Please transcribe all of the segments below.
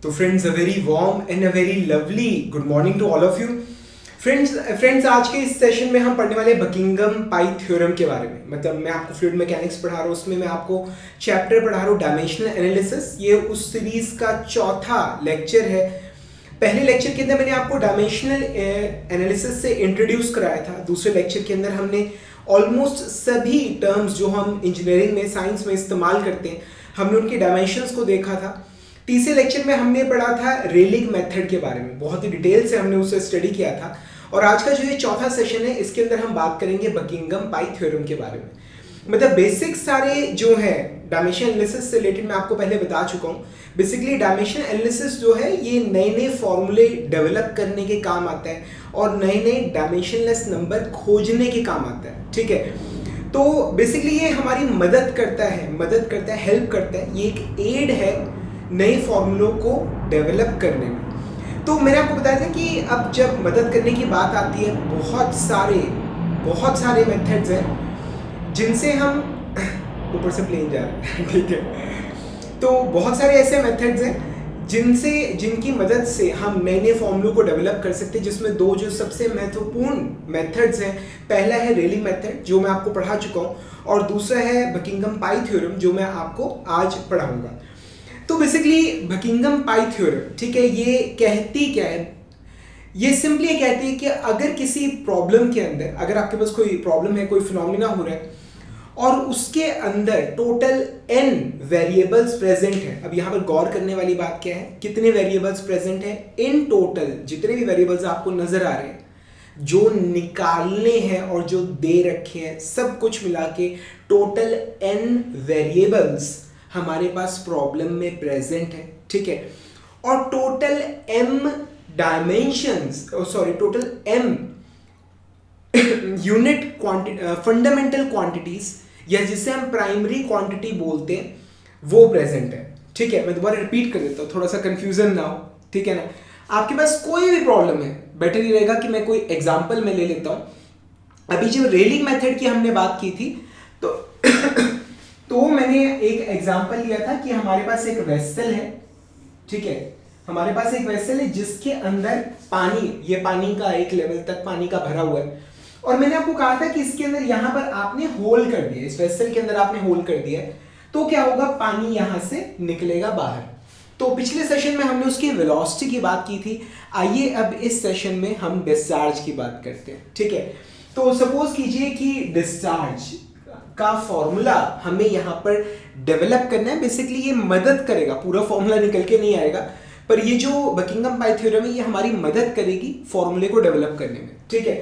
तो friends, a very warm and a very lovely good morning to all of you. Friends आज के इस session में हम पढ़ने वाले बकिंघम पाई थ्योरम के बारे में। मतलब मैं आपको फ्लूइड मैकेनिक्स पढ़ा रहा हूँ, उसमें मैं आपको चैप्टर पढ़ा रहा हूँ डायमेंशनल एनालिसिस। ये उस सीरीज का चौथा लेक्चर है। पहले लेक्चर के अंदर मैंने आपको डायमेंशनल एनालिसिस से इंट्रोड्यूस कराया था। दूसरे लेक्चर के अंदर हमने ऑलमोस्ट सभी टर्म्स जो हम इंजीनियरिंग में, साइंस में इस्तेमाल करते हैं, हमने उनके डायमेंशंस को देखा था। तीसरे लेक्चर में हमने पढ़ा था रेलिंग मेथड के बारे में, बहुत ही डिटेल से हमने उसे स्टडी किया था। और आज का जो ये चौथा सेशन है, इसके अंदर हम बात करेंगे बकिंघम पाई थ्योरम के बारे में। मतलब बेसिक सारे जो है डायमेंशन एनालिसिस से रिलेटेड मैं आपको पहले बता चुका हूँ। बेसिकली डायमेंशन एनालिसिस जो है ये नए नए फॉर्मूले डेवलप करने के काम आता है और नए नए डायमेंशनलेस नंबर खोजने के काम आता है। ठीक है, तो बेसिकली ये हमारी मदद करता है, हेल्प करता है। ये एक एड है नए फॉर्मूलों को डेवलप करने में। तो मैंने आपको बताया था कि अब जब मदद करने की बात आती है, बहुत सारे मेथड्स हैं जिनसे हम ऊपर से प्लेन जा रहे हैं ठीक है, तो बहुत सारे ऐसे मेथड्स हैं जिनकी मदद से हम नए नए फॉर्मूलों को डेवलप कर सकते हैं। जिसमें दो जो सबसे महत्वपूर्ण मेथड्स हैं, पहला है रेलिंग मेथड जो मैं आपको पढ़ा चुका हूँ, और दूसरा है बकिंघम पाई थ्योरम जो मैं आपको आज पढ़ाऊंगा। तो बेसिकली बकिंघम पाई थ्योरम, ठीक है, ये कहती क्या है? ये सिंपली ये कहती है कि अगर किसी प्रॉब्लम के अंदर, अगर आपके पास कोई प्रॉब्लम है, कोई फिनोमिना हो रहा है और उसके अंदर टोटल n वेरिएबल्स प्रेजेंट है। अब यहाँ पर गौर करने वाली बात क्या है, कितने वेरिएबल्स प्रेजेंट है? इन टोटल जितने भी वेरिएबल्स आपको नजर आ रहे हैं, जो निकालने हैं और जो दे रखे हैं, सब कुछ मिला के टोटल n वेरिएबल्स हमारे पास प्रॉब्लम में प्रेजेंट है। ठीक है, और total m dimensions, total m unit fundamental quantities, या जिसे हम प्राइमरी क्वांटिटी बोलते हैं, वो प्रेजेंट है। ठीक है, मैं दोबारा रिपीट कर देता हूँ, थोड़ा सा कंफ्यूजन ना हो। ठीक है ना, आपके पास कोई भी प्रॉब्लम है, बेटर ही रहेगा कि मैं कोई एग्जांपल में ले लेता हूँ। अभी जब रेलिंग मेथड की हमने बात की थी तो मैंने एक एग्जांपल लिया था कि हमारे पास एक वेसल है। ठीक है, हमारे पास एक वेसल है जिसके अंदर पानी, ये पानी का एक लेवल तक पानी का भरा हुआ है, और मैंने आपको कहा था कि इसके अंदर यहां पर आपने होल कर दिया, इस वेसल के अंदर आपने होल कर दिया है, तो क्या होगा? पानी यहां से निकलेगा बाहर। तो पिछले सेशन में हमने उसकी वेलोसिटी की बात की थी। आइए अब इस सेशन में हम डिस्चार्ज की बात करते हैं। ठीक है, तो सपोज कीजिए कि डिस्चार्ज का फॉर्मूला हमें यहाँ पर डेवलप करना है। बेसिकली ये मदद करेगा, पूरा फॉर्मूला निकल के नहीं आएगा, पर ये जो बकिंघम पाई थ्योरम है ये हमारी मदद करेगी फॉर्मूले को डेवलप करने में। ठीक है,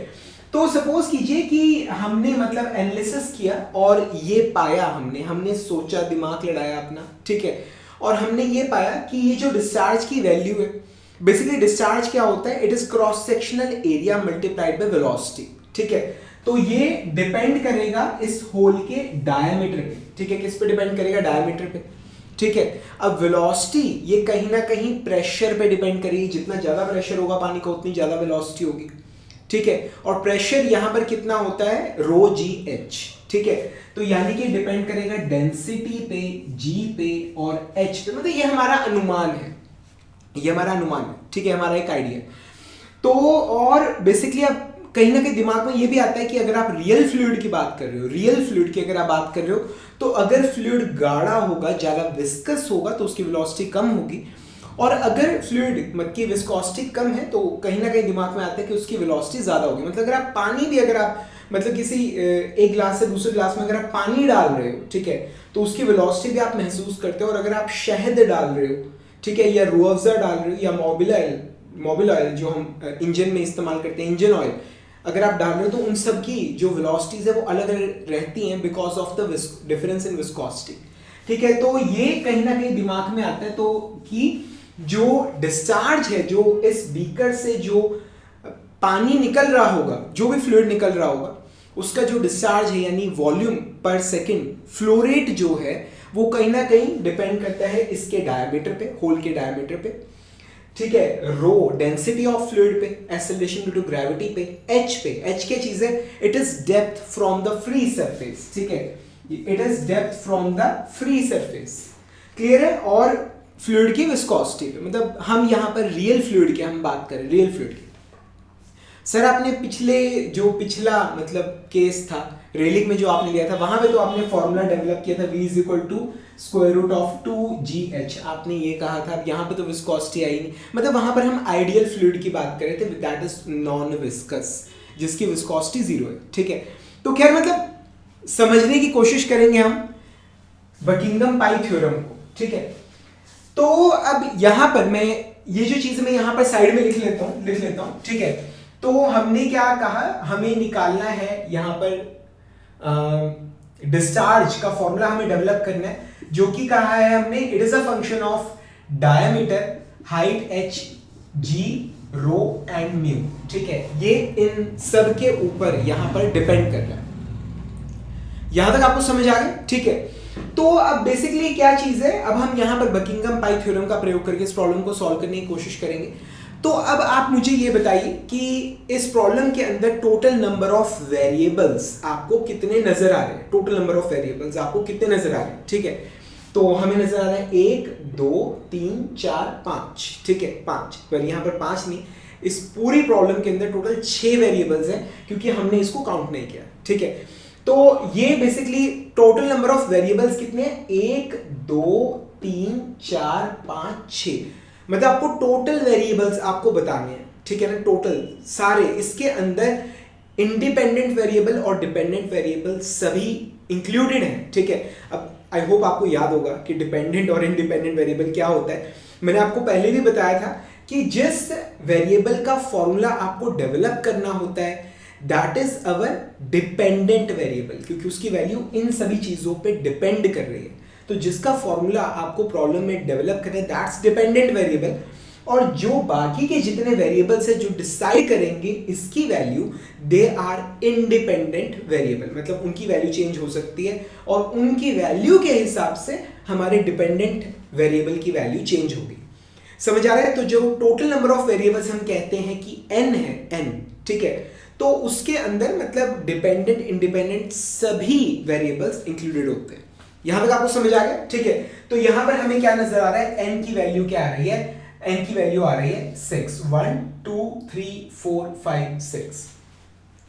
तो सपोज कीजिए कि हमने मतलब एनालिसिस किया और ये पाया, हमने सोचा, दिमाग लड़ाया अपना। ठीक है, और हमने ये पाया कि ये जो डिस्चार्ज की वैल्यू है, बेसिकली डिस्चार्ज क्या होता है? It is cross sectional area multiplied by velocity. ठीक है, तो ये डिपेंड करेगा इस होल के डायमीटर पे। ठीक है, किस पे डिपेंड करेगा? डायमीटर पे। ठीक है, अब वेलोसिटी ये कहीं ना कहीं प्रेशर पे डिपेंड करेगी। जितना ज्यादा प्रेशर होगा पानी का, उतनी ज्यादा वेलोसिटी होगी। ठीक है, और प्रेशर यहां पर कितना होता है? रो जी एच। ठीक है, तो यानी कि डिपेंड करेगा डेंसिटी पे, जी पे और एच पे। मतलब ये हमारा अनुमान है, ठीक है, हमारा एक आइडिया। तो और बेसिकली अब कहीं ना कहीं दिमाग में ये भी आता है कि अगर आप रियल फ्लूइड की बात कर रहे हो, तो अगर फ्लूइड गाढ़ा होगा, ज्यादा विस्कस होगा, तो उसकी वेलोसिटी कम होगी, और अगर फ्लूइड की विस्कोसिटी कम है तो कहीं ना कहीं दिमाग में आता है कि उसकी वेलोसिटी ज्यादा होगी। मतलब अगर आप पानी भी, अगर आप मतलब किसी एक ग्लास से दूसरे ग्लास में अगर आप पानी डाल रहे हो, ठीक है, तो उसकी वेलोसिटी भी आप महसूस करते हो। और अगर आप शहद डाल रहे हो, ठीक है, या रूह अफ़ज़ा डाल रहे हो, या मोबिल ऑयल जो हम इंजन में इस्तेमाल करते हैं, इंजन ऑयल अगर आप डाल रहे हो, तो उन सब की जो वेलोसिटीज है वो अलग अलग रहती हैं because of the difference in viscosity. ठीक है, तो ये कहीं ना कहीं दिमाग में आता है तो कि जो डिस्चार्ज है, जो इस बीकर से जो पानी निकल रहा होगा, जो भी फ्लूइड निकल रहा होगा, उसका जो डिस्चार्ज है यानी वॉल्यूम पर सेकंड, फ्लो रेट जो है, वो कहीं ना कहीं डिपेंड करता है इसके डायमीटर पे, होल के डायमीटर पे। ठीक है, रो डेंसिटी ऑफ फ्लूइड पे, एक्सेलरेशन ड्यू टू ग्रेविटी पे, एच क्या चीज है? It is depth from the free surface. ठीक है, it is depth from the free surface. Clear है? और फ्लूइड की विस्कोसिटी पे, मतलब हम यहाँ पर रियल फ्लूइड की हम बात करें, रियल फ्लूइड की। सर आपने पिछला मतलब केस था रेलिक में जो आपने लिया था, वहां पे तो आपने फॉर्मूला डेवलप किया था v is equal to square root of 2gh, आपने ये कहा था। अब यहाँ पे तो विस्कोसिटी आई नहीं, मतलब वहां पर हम आइडियल फ्लूइड की बात कर रहे थे, दैट इज नॉन विस्कस, जिसकी विस्कोसिटी 0 है, ठीक है। तो खैर मतलब समझने की कोशिश करेंगे हम बकिंघम पाई थ्योरम को, ठीक है। तो अब यहाँ पर मैं ये जो चीज मैं यहाँ पर साइड में लिख लेता हूँ, ठीक है। तो हमने क्या कहा, हमें निकालना है यहाँ पर डिस्चार्ज का फॉर्मूला हमें डेवलप करना है, जो कि कहा है हमने it is a function of diameter, height h, g, rho and mu, ठीक है। ये इन सब के ऊपर यहाँ पर डिपेंड कर रहा है। यहां तक आपको समझ आ गया, ठीक है। तो अब बेसिकली क्या चीज है, अब हम यहाँ पर बकिंघम पाई थ्योरम का प्रयोग करके इस प्रॉब्लम को सॉल्व करने की कोशिश करेंगे। तो अब आप मुझे ये बताइए कि इस प्रॉब्लम के अंदर टोटल नंबर ऑफ वेरिएबल्स आपको कितने नजर आ रहे हैं, टोटल नंबर ऑफ वेरिएबल्स आपको कितने नजर आ रहे हैं, ठीक है। तो हमें नजर आ रहा है 1 2 3 4 5, ठीक है, 5, पर यहाँ पर 5 नहीं, इस पूरी प्रॉब्लम के अंदर टोटल 6 वेरिएबल्स हैं, क्योंकि हमने इसको काउंट नहीं किया, ठीक है। तो ये basically total number of variables कितने हैं, 1 2 3 4 5 6, मतलब आपको टोटल वेरिएबल्स आपको बताने हैं, ठीक है ना, टोटल सारे। इसके अंदर इंडिपेंडेंट वेरिएबल और डिपेंडेंट वेरिएबल सभी इंक्लूडेड हैं, ठीक है। अब आई होप आपको याद होगा कि डिपेंडेंट और इंडिपेंडेंट वेरिएबल क्या होता है। मैंने आपको पहले भी बताया था कि जिस वेरिएबल का फॉर्मूला आपको डेवलप करना होता है that is our dependent variable, क्योंकि उसकी वैल्यू इन सभी चीजों पे डिपेंड कर रही है। तो जिसका फॉर्मूला आपको प्रॉब्लम में डेवलप करना है दैट्स डिपेंडेंट वेरिएबल, और जो बाकी के जितने वेरिएबल्स है जो डिसाइड करेंगे इसकी value, they are independent variable, मतलब उनकी वैल्यू चेंज हो सकती है और उनकी वैल्यू के हिसाब से हमारे डिपेंडेंट वेरिएबल की वैल्यू चेंज होगी। समझ आ रहा है। तो जो टोटल नंबर ऑफ वेरिएबल्स हम कहते हैं कि n है, n, ठीक है, तो उसके अंदर मतलब डिपेंडेंट इंडिपेंडेंट सभी वेरिएबल्स इंक्लूडेड होते हैं। यहां तक आपको समझ आ गया, ठीक है। तो यहां पर हमें क्या नजर आ रहा है, n की वैल्यू क्या आ रही है, n की वैल्यू आ रही है 6, 1 2 3 4 5 6,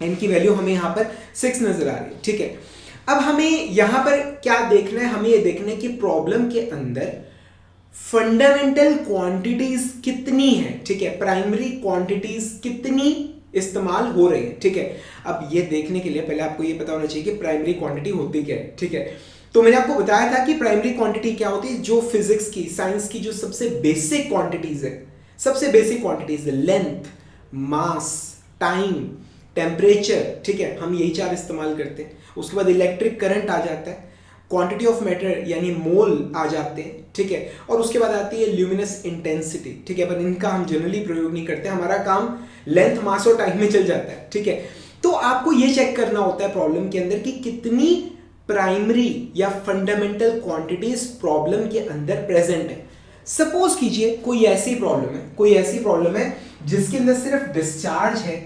n की वैल्यू हमें यहां पर 6 नजर आ रही है, ठीक है। अब हमें यहां पर क्या देखना है, हमें यह देखना है कि प्रॉब्लम के अंदर फंडामेंटल क्वांटिटीज कितनी है, ठीक है, प्राइमरी क्वांटिटीज कितनी इस्तेमाल हो रही है, ठीक है। अब ये देखने के लिए पहले आपको ये पता होना चाहिए कि प्राइमरी क्वांटिटी होती क्या है, ठीक है। तो मैंने आपको बताया था कि प्राइमरी क्वांटिटी क्या होती है, जो फिजिक्स की, साइंस की जो सबसे बेसिक क्वांटिटीज है, सबसे बेसिक क्वांटिटीज है, लेंथ, मास, टाइम, टेम्परेचर, ठीक है, हम यही 4 इस्तेमाल करते हैं। उसके बाद इलेक्ट्रिक करंट आ जाता है, क्वांटिटी ऑफ मैटर यानी मोल आ जाते हैं, ठीक है, और उसके बाद आती है ल्यूमिनस इंटेंसिटी, ठीक है, पर इनका हम जनरली प्रयोग नहीं करते, हमारा काम लेंथ, मास और टाइम में चल जाता है, ठीक है। तो आपको ये चेक करना होता है प्रॉब्लम के अंदर कि कितनी प्राइमरी या फंडामेंटल क्वांटिटीज प्रॉब्लम के अंदर प्रेजेंट है। सपोज कीजिए कोई ऐसी प्रॉब्लम है जिसके अंदर सिर्फ डिस्चार्ज है,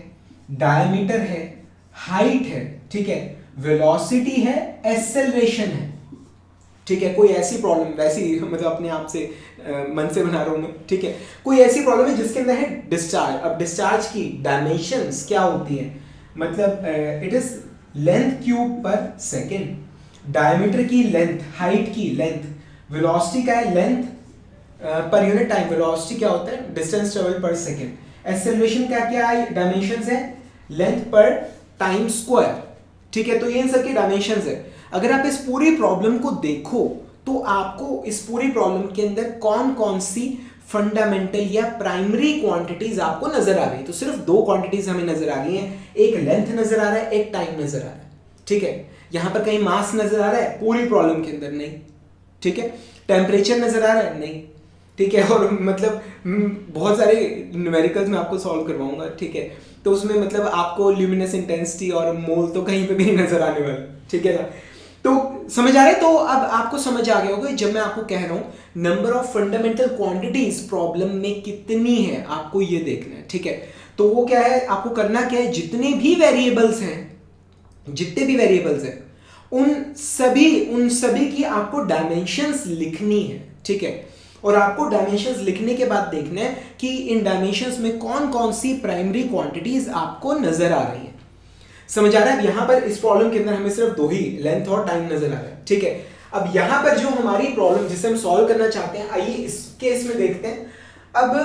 डायमीटर है, हाइट है, ठीक है, वेलोसिटी है, एक्सेलरेशन है, ठीक है। कोई ऐसी प्रॉब्लम, वैसी मतलब अपने आप से मन से बना रहा हूं मैं, ठीक है। कोई ऐसी प्रॉब्लम है जिसके अंदर है डिस्चार्ज। अब डिस्चार्ज की डायमेंशंस क्या होती है, मतलब इट इज लेंथ क्यूब पर सेकेंड, डायमीटर की लेंथ, हाइट की लेंथ, वेलोसिटी का है length per unit time, velocity क्या होता है, डिस्टेंस ट्रेवल पर सेकेंड, एक्सेलरेशन का क्या है, डायमेंशंस है, लेंथ पर टाइम स्क्वायर, ठीक है। तो ये इन सब की डायमेंशंस है। अगर आप इस पूरी प्रॉब्लम को देखो तो आपको इस पूरी प्रॉब्लम के अंदर कौन कौन सी फंडामेंटल या प्राइमरी क्वांटिटीज आपको नजर आ रही है। तो सिर्फ 2 क्वांटिटीज हमें नजर आ रही हैं, एक लेंथ नजर आ रहा है, एक टाइम नजर आ रहा है, ठीक है। यहां पर कहीं मास नजर आ रहा है पूरी प्रॉब्लम के अंदर, नहीं, ठीक है। टेम्परेचर नजर आ रहा है, नहीं, ठीक है। और मतलब बहुत सारे न्यूमेरिकल्स में आपको सॉल्व करवाऊंगा, ठीक है। तो उसमें मतलब आपको ल्यूमिनस इंटेंसिटी और मोल तो कहीं पे भी नहीं नजर आने वाला, ठीक है ना। तो समझ आ रहा है। तो अब आपको समझ आ गया होगा जब मैं आपको कह रहा हूं number of fundamental quantities problem में कितनी है, आपको ये देखना है, ठीक है। तो वो क्या है, आपको करना क्या है, जितने भी वेरिएबल्स हैं उन सभी की आपको डायमेंशंस लिखनी है, ठीक है। और आपको डायमेंशंस लिखने के बाद देखना है कि इन डायमेंशंस में कौन कौन सी प्राइमरी क्वांटिटीज आपको नजर आ रही है। समझ आ रहा है? अब यहाँ पर इस प्रॉब्लम के अंदर हमें सिर्फ दो ही, लेंथ और टाइम नजर आ रहा है, ठीक है। अब यहाँ पर जो हमारी प्रॉब्लम जिसे हम सॉल्व करना चाहते हैं, आइए इस केस में देखते हैं। अब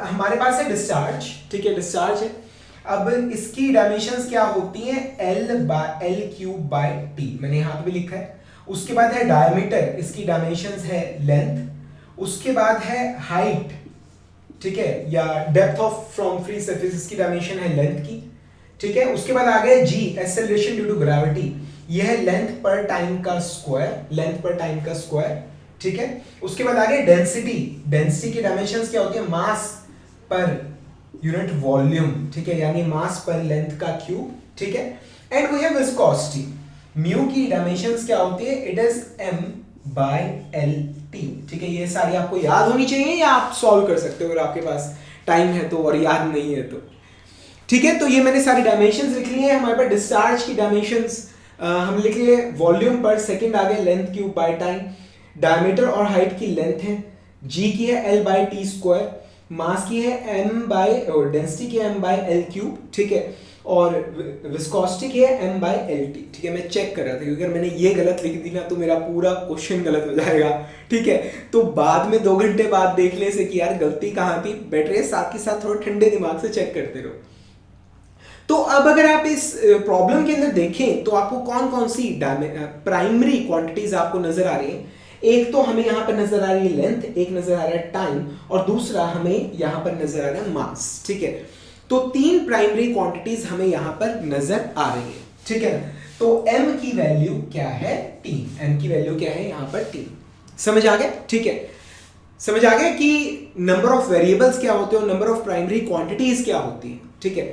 हमारे पास है डिस्चार्ज, ठीक है, डिस्चार्ज है। अब इसकी डायमेंशंस क्या होती हैं, L/L³/T, मैंने यहाँ पे भी लिखा है। उसके बाद है डायमीटर, इसकी डायमेंशंस है लेंथ। उसके बाद है हाइट, ठीक है, या depth of from free surface, इसकी डायमेंशन है लेंथ की, ठीक है। उसके बाद आ गया G, acceleration due to gravity, यह है लेंथ पर टाइम का स्क्वायर, लेंथ पर टाइम का स्क्वायर, ठीक है। उसके बाद आ गया डेंसिटी, डेंसिटी की डायमेंशंस क्या होती है, मास पर यूनिट वॉल्यूम, ठीक है, यानी मास पर लेंथ का क्यूब, ठीक है। And we have viscosity, mu की डायमेंशंस क्या होती है, इट इज M/L/T, ठीक है। ये सारी आपको याद होनी चाहिए या आप सॉल्व कर सकते हो अगर आपके पास टाइम है तो, और याद नहीं है तो, ठीक है। तो ये मैंने सारी डायमेंशंस लिख ली है। हमारे पास डिस्चार्ज की डायमेंशंस हम लिख लिए वॉल्यूम पर सेकंड, आगे length cube by time, diameter और हाइट की लेंथ है, जी की है L/T², मास की है डेंसिटी की है M/L³, ठीक है, और विस्कोसिटी की है M/L/T, ठीक है। मैं चेक कर रहा था क्योंकि अगर मैंने ये गलत लिख दी ना तो मेरा पूरा क्वेश्चन गलत हो जाएगा, ठीक है। तो बाद में 2 घंटे बाद देख ले से कि यार गलती कहाँ थी, बेटर है साथ के साथ थोड़ा ठंडे दिमाग से चेक करते रहो। तो अब अगर आप इस प्रॉब्लम के अंदर देखें तो आपको कौन कौन सी प्राइमरी क्वांटिटीज आपको नजर आ रही है। एक तो हमें यहां पर नजर आ रही है लेंथ, एक नजर आ रहा है टाइम, और दूसरा हमें यहां पर नजर आ रहा है मास, ठीक है। तो 3 प्राइमरी क्वांटिटीज हमें यहां पर नजर आ रही है, ठीक है। तो m की वैल्यू क्या है, 3, m की वैल्यू क्या है यहां पर 3। समझ आ गया, ठीक है। समझ आ गया कि नंबर ऑफ वेरिएबल्स क्या होते हैं और नंबर ऑफ प्राइमरी क्वांटिटीज क्या होती है, ठीक है।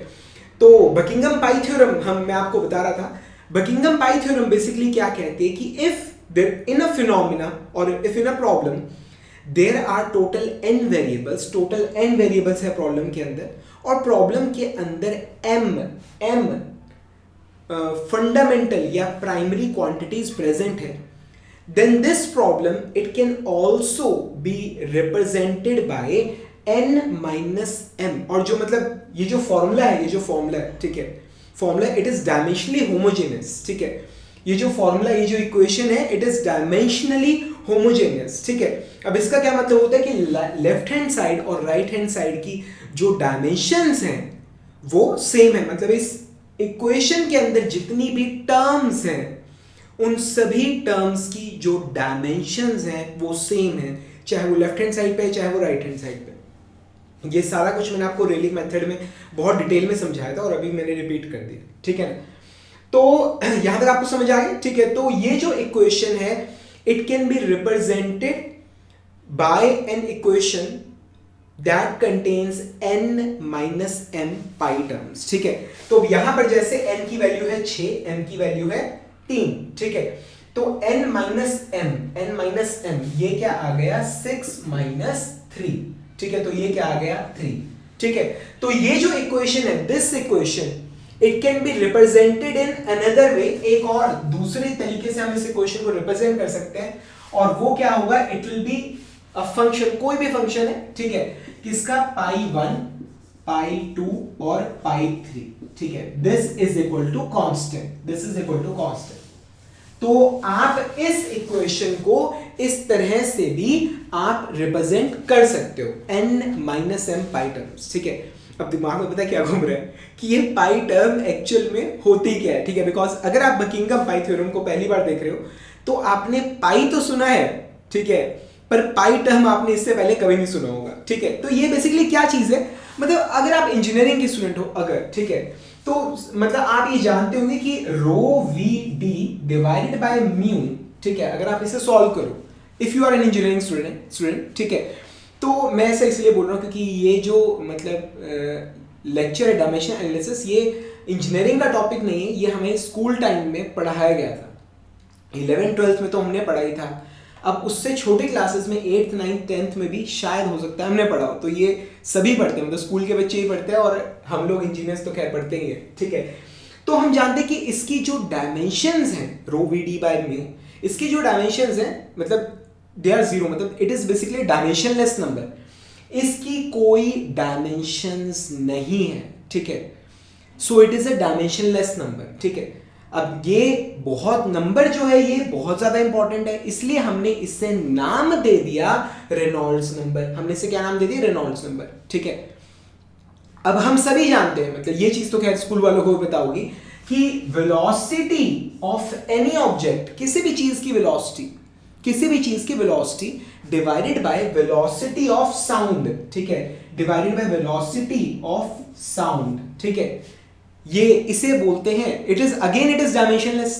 तो बकिंघम पाई थ्योरम मैं आपको बता रहा था। बकिंघम पाई थ्योरम बेसिकली क्या कहते हैं कि if in a phenomena or if in a problem there are total n variables है प्रॉब्लम के अंदर, और प्रॉब्लम के अंदर m फंडामेंटल या प्राइमरी क्वांटिटीज प्रेजेंट है, then this problem it can also be represented by n-m, और जो मतलब ये जो फॉर्मूला है, ठीक है, formula it is dimensionally homogeneous, ठीक है। ये जो फॉर्मूला, ये जो इक्वेशन है, इट इज डायमेंशनली होमोजेनियस, ठीक है। अब इसका क्या मतलब होता है कि लेफ्ट हैंड साइड और राइट हैंड साइड की जो डायमेंशंस हैं वो सेम है, मतलब इस इक्वेशन के अंदर जितनी भी टर्म्स हैं उन सभी टर्म्स की जो डायमेंशंस हैं वो सेम है, चाहे वो लेफ्ट हैंड साइड पे है चाहे वो राइट हैंड साइड पे। ये सारा कुछ मैंने आपको रेलिंग मेथड में बहुत डिटेल में समझाया था और अभी मैंने रिपीट कर दिया, ठीक है ना। तो यहां तक आपको समझ आ गया, ठीक है। तो ये जो इक्वेशन है it can be represented bye an equation that contains n-m pi terms, ठीक है। तो यहां पर जैसे n की वैल्यू है 6, m की वैल्यू है 3, ठीक है। तो n-m ये क्या आ गया 6 - 3, ठीक है। तो ये क्या आ गया 3, ठीक है। तो ये जो इक्वेशन है, this equation it can be represented in another way, एक और दूसरे तरीके से हम इस इक्वेशन को रिप्रेजेंट कर सकते हैं, और वो क्या होगा, it will be a function, कोई भी फंक्शन है, ठीक है, किसका π1 π2 और π3, ठीक है। This is equal to constant, तो आप इस इक्वेशन को इस तरह से भी आप रिप्रेजेंट कर सकते हो, n-m पाई टर्म्स, ठीक है। अब दिमाग में पता क्या घूम रहा है कि ये पाई टर्म एक्चुअल में होती क्या है, ठीक है। बिकॉज अगर आप बकिंघम पाई थ्योरम को पहली बार देख रहे हो तो आपने पाई तो सुना है, ठीक है, पर पाई टर्म आपने इससे पहले कभी नहीं सुना होगा, ठीक है। तो ये बेसिकली क्या चीज है, मतलब अगर आप इंजीनियरिंग की स्टूडेंट हो अगर, ठीक है, तो मतलब आप ये जानते होंगे कि ρVD डिवाइडेड बाय म्यू, ठीक है, अगर आप इसे सॉल्व करो, if you are an engineering student, ठीक है। तो मैं ऐसा इसलिए बोल रहा हूँ क्योंकि ये जो मतलब लेक्चर है डायमेंशन एनालिसिस, ये इंजीनियरिंग का टॉपिक नहीं है, ये हमें स्कूल टाइम में पढ़ाया गया था, 11th 12th में तो हमने पढ़ा ही था। अब उससे छोटे क्लासेस में 8th 9th 10th में भी शायद हो सकता है हमने पढ़ा हो, तो ये सभी पढ़ते हैं, मतलब स्कूल के बच्चे ही पढ़ते हैं और हम लोग इंजीनियर्स तो खैर पढ़ते ही हैं, ठीक है। तो हम जानते हैं कि इसकी जो डायमेंशंस हैं ρVD बाय म्यू, इसकी जो डायमेंशंस हैं मतलब दे आर जीरो, मतलब it is basically dimensionless number, इसकी कोई डायमेंशंस नहीं है, ठीक है। सो it is a dimensionless number, ठीक है। अब ये बहुत नंबर जो है ये बहुत ज्यादा इंपॉर्टेंट है, इसलिए हमने इसे नाम दे दिया रेनॉल्ड्स नंबर। हमने इसे क्या नाम दे दिया? रेनॉल्ड्स नंबर, ठीक है। अब हम सभी जानते हैं, मतलब ये चीज तो खैर स्कूल वालों को बता होगी कि वेलोसिटी ऑफ एनी ऑब्जेक्ट, किसी भी चीज की वेलोसिटी, किसी भी चीज की velocity divided by velocity of sound, ठीक है, divided by velocity of sound, ठीक है, ये इसे बोलते हैं, इट इज डायमेंशनलेस।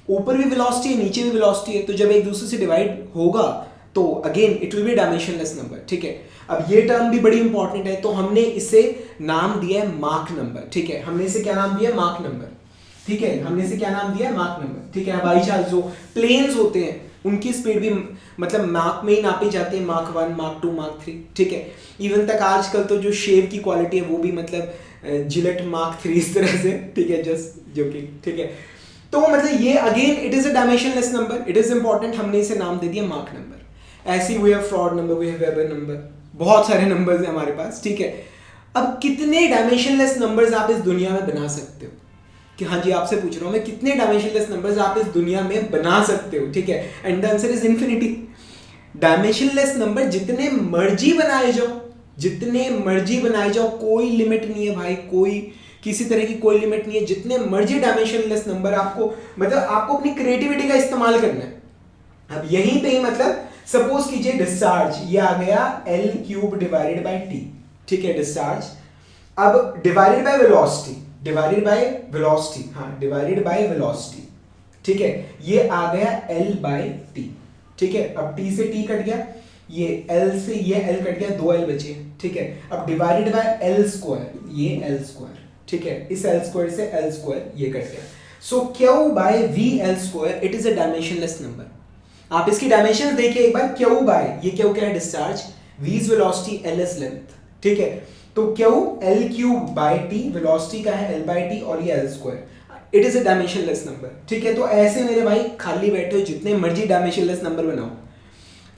ऊपर भी वेलोसिटी है, नीचे भी वेलोसिटी है, तो जब एक दूसरे से डिवाइड होगा तो again it will B dimensionless number, ठीक है। अब ये टर्म भी बड़ी इंपॉर्टेंट है, तो हमने इसे नाम दिया है माक नंबर, ठीक है। हमने इसे क्या नाम दिया? माक नंबर, ठीक है। हमने इसे क्या नाम दिया? माक नंबर, ठीक है। हवाई जहाज जो प्लेन्स होते हैं उनकी स्पीड भी मतलब मार्क में ही नापी जाती है, मार्क 1, मार्क 2, मार्क 3, ठीक है। इवन तक आजकल तो जो शेव की क्वालिटी है वो भी मतलब जिलेट मार्क 3 इस तरह से, ठीक है, जस्ट जोकिंग, ठीक है। तो मतलब ये again it is a dimensionless number, it is important, हमने इसे नाम दे दिया मार्क नंबर। ऐसे we have Froude number, we have Weber number, बहुत सारे नंबर्स हैं हमारे पास, ठीक है। अब कितने डायमेंशनलेस नंबर्स आप इस दुनिया में बना सकते हो? कि हाँ जी, आपसे पूछ रहा हूं मैं, कितने डायमेंशनलेस नंबर्स आप इस दुनिया में बना सकते हो, ठीक है। And the answer is infinity. Dimensionless number जितने मर्जी बनाए जाओ, जितने मर्जी बनाए जाओ, कोई लिमिट नहीं है भाई, कोई किसी तरह की कोई लिमिट नहीं है। जितने मर्जी डायमेंशनलेस नंबर आपको, मतलब आपको अपनी क्रिएटिविटी का इस्तेमाल करना है। अब यहीं पे ही मतलब सपोज कीजिए डिस्चार्ज, ये आ गया L³ डिवाइडेड बाय T, ठीक है, डिस्चार्ज। अब divided by velocity, divided by velocity, हाँ, डिवाइडेड बाय वेलोसिटी, ठीक है, ये आ गया L/T, ठीक है। अब T से T कट गया, ये L से ये L कट गया, 2L बचे, ठीक है। अब डिवाइडेड बाय L², ये L², ठीक है, इस L² से L² ये कट गया। सो Q/VL², it is a dimensionless number. आप इसकी डायमेंशन देखिए एक बार, Q बाय, ये Q क्या है? Discharge, V is velocity, L is length, ठीक है। तो Q L³/T, वेलोसिटी का है L/T और ये L², it is a dimensionless number, ठीक है। तो ऐसे मेरे भाई खाली बैठे हो, जितने मर्जी डायमेंशनलेस नंबर बनाओ,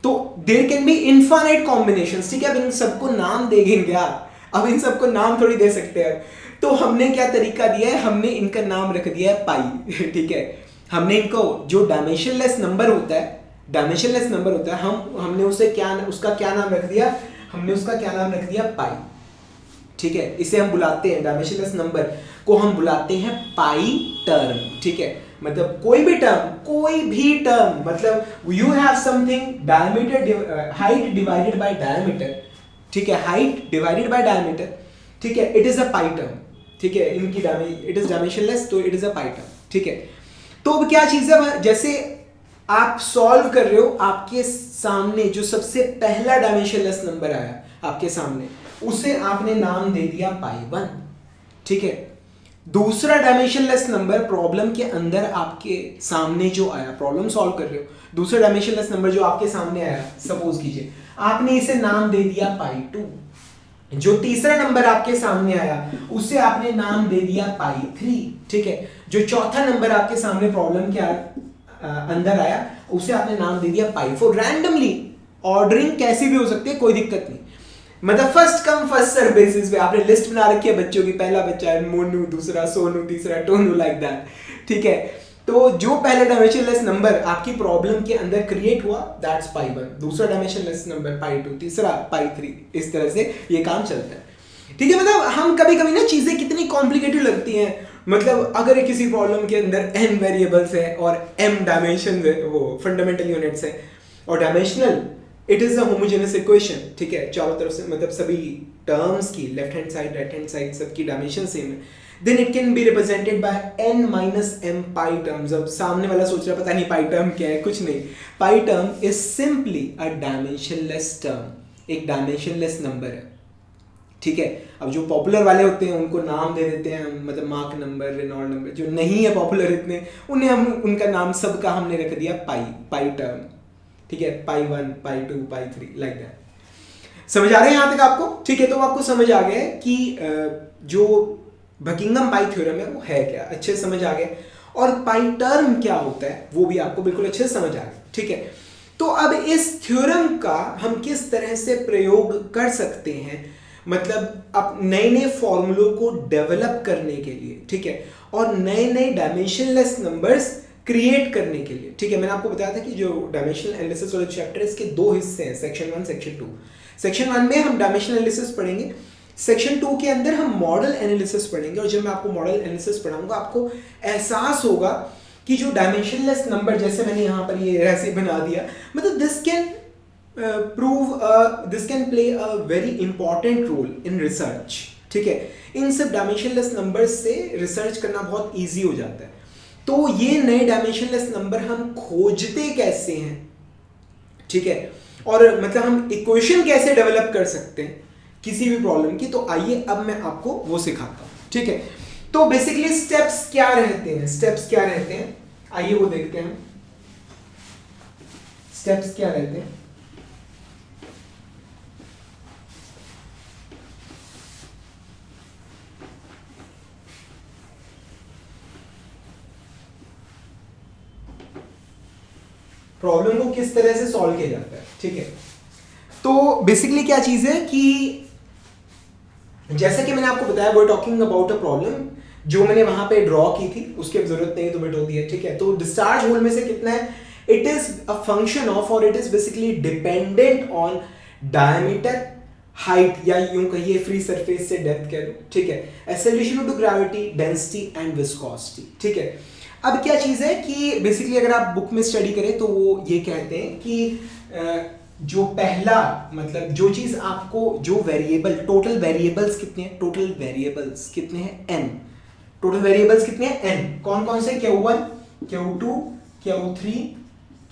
तो there can be infinite combinations, ठीक है। अब इन सबको नाम देंगे क्या? अब इन सबको नाम थोड़ी दे सकते हैं। तो हमने क्या तरीका दिया है? हमने इनका नाम रख दिया है पाई, ठीक है। हमने इनको, जो डायमेंशनलेस नंबर होता है, डायमेंशनलेस नंबर होता है, हमने उसे क्या, उसका क्या नाम रख दिया? हमने उसका क्या नाम रख दिया? पाई, ठीक है। इसे हम बुलाते हैं, डायमेंशनलेस नंबर को हम बुलाते हैं पाई टर्म, ठीक है। मतलब कोई भी टर्म, मतलब you have something diameter, height divided by diameter, ठीक है, हाइट डिवाइडेड बाय डायमीटर, ठीक है, it is a pi term, ठीक है। इनकी इट इज डायमेंशनलेस, तो it is a pi term, ठीक है। तो अब क्या चीज है, जैसे आप सॉल्व कर रहे हो, आपके सामने जो सबसे पहला डायमेंशनलेस नंबर आया आपके सामने, उसे आपने नाम दे दिया पाई 1, ठीक है। दूसरा डायमेंशनलेस नंबर प्रॉब्लम के अंदर आपके सामने जो आया, प्रॉब्लम सॉल्व कर रहे हो, दूसरा डायमेंशनलेस नंबर जो आपके सामने आया, सपोज कीजिए आपने इसे नाम दे दिया पाई 2। जो तीसरा नंबर आपके सामने आया उसे आपने नाम दे दिया पाई 3, ठीक है। जो चौथा नंबर आपके सामने प्रॉब्लम के अंदर आया उसे आपने नाम दे दिया पाई 4। रैंडमली ऑर्डरिंग कैसी भी हो सकती है, कोई दिक्कत नहीं, मतलब first come first serve basis पे आपने लिस्ट बना रखी है बच्चों की, पहला बच्चा है मोनू, दूसरा सोनू, तीसरा टोनू, लाइक दैट, ठीक है। तो जो पहला डायमेंशनलेस नंबर आपकी प्रॉब्लम के अंदर क्रिएट हुआ, दैट्स पाई 1, दूसरा डायमेंशनलेस नंबर पाई 2, तीसरा पाई 3, इस तरह से ये काम चलता है, ठीक है। मतलब हम कभी कभी ना चीजें कितनी कॉम्प्लिकेटेड लगती हैं, मतलब अगर किसी प्रॉब्लम के अंदर n वेरिएबल्स है और m डायमेंशन है, वो फंडामेंटल यूनिट्स है, और dimensional, it is a homogeneous equation, ठीक है, चारों तरफ से मतलब सभी टर्म्स की left hand side, right hand side, सबकी डायमेंशन सेम है, then it can be represented by n - m pi terms. अब सामने वाला सोच रहा पता नहीं पाई टर्म क्या है, कुछ नहीं, pi term is simply a dimensionless term, एक डायमेंशनलेस नंबर है, ठीक है। अब जो पॉपुलर वाले होते हैं उनको नाम दे देते हैं, मतलब मार्क नंबर, रेनॉल्ड नंबर। जो नहीं है पॉपुलर इतने, उन्हें हम उनका नाम सबका हमने रख दिया पाई टर्म, ठीक है, पाई 1, पाई 2, पाई 3, लाइक दैट। समझ आ रहे हैं यहाँ तक आपको? ठीक है, तो आपको समझ आ गया कि जो बकिंघम पाई थ्योरम है वो है क्या, अच्छे समझ आ गए, और पाई टर्म क्या होता है वो भी आपको बिल्कुल अच्छे से समझ आ गया, ठीक है। तो अब इस थ्योरम का हम किस तरह से प्रयोग कर सकते हैं, मतलब अब नए नए फॉर्मूलों को डेवलप करने के लिए, ठीक है, और नए नए डायमेंशनलेस नंबर्स क्रिएट करने के लिए, ठीक है। मैंने आपको बताया था कि जो डायमेंशनल एनालिसिस वाला चैप्टर है इसके दो हिस्से हैं, सेक्शन 1 सेक्शन 2। सेक्शन 1 में हम डायमेंशनल एनालिसिस पढ़ेंगे, सेक्शन 2 के अंदर हम मॉडल एनालिसिस पढ़ेंगे। और जब मैं आपको मॉडल एनालिसिस पढ़ाऊंगा आपको एहसास होगा कि जो डायमेंशनलेस नंबर, जैसे मैंने यहाँ पर ये ऐसे बना दिया, मतलब this can play a very important role in research, ठीक है। इन सब डायमेंशनलेस नंबर से रिसर्च करना बहुत ईजी हो जाता है। तो ये नए डायमेंशनलेस नंबर हम खोजते कैसे हैं, ठीक है, और मतलब हम इक्वेशन कैसे डेवलप कर सकते हैं किसी भी प्रॉब्लम की, तो आइए अब मैं आपको वो सिखाता हूँ, ठीक है। तो बेसिकली स्टेप्स क्या रहते हैं, स्टेप्स क्या रहते हैं, आइए वो देखते हैं। स्टेप्स क्या रहते हैं, प्रॉब्लम को किस तरह से सॉल्व किया जाता है, ठीक है। तो बेसिकली क्या चीज है कि जैसा कि मैंने आपको बताया, वो टॉकिंग अबाउट अ प्रॉब्लम जो मैंने वहां पे ड्रॉ की थी, उसकी अब जरूरत नहीं तो मिट होती है, ठीक है। तो डिस्चार्ज होल में से कितना है, it is a function of, और it is basically dependent on diameter, height, या यूं कहिए फ्री सरफेस से डेप्थ कह लो, ठीक है, acceleration due to gravity, density and viscosity, ठीक है। अब क्या चीज है कि बेसिकली अगर आप बुक में स्टडी करें तो वो ये कहते हैं कि जो पहला, मतलब जो चीज आपको, जो वेरिएबल, टोटल वेरिएबल्स कितने हैं, टोटल वेरिएबल्स कितने हैं, n, टोटल वेरिएबल्स कितने हैं, n, कौन कौन से, Q1, Q2, Q3,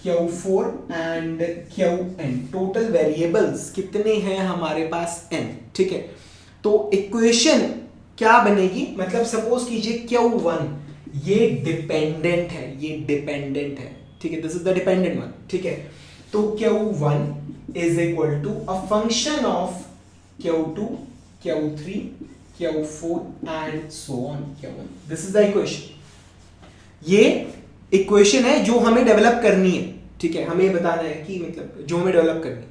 Q4 and Qn, total variables कितने हैं हमारे पास, n, ठीक है। तो इक्वेशन क्या बनेगी, मतलब सपोज कीजिए Q1 ये डिपेंडेंट है, ये डिपेंडेंट है, ठीक है, this is the dependent one, ठीक है। तो Q1 is equal to a function of Q2, Q3, Q4 and so on Q1, this is the equation. ये इक्वेशन है जो हमें डेवलप करनी है, ठीक है, हमें बताना है कि मतलब जो हमें डेवलप करनी है।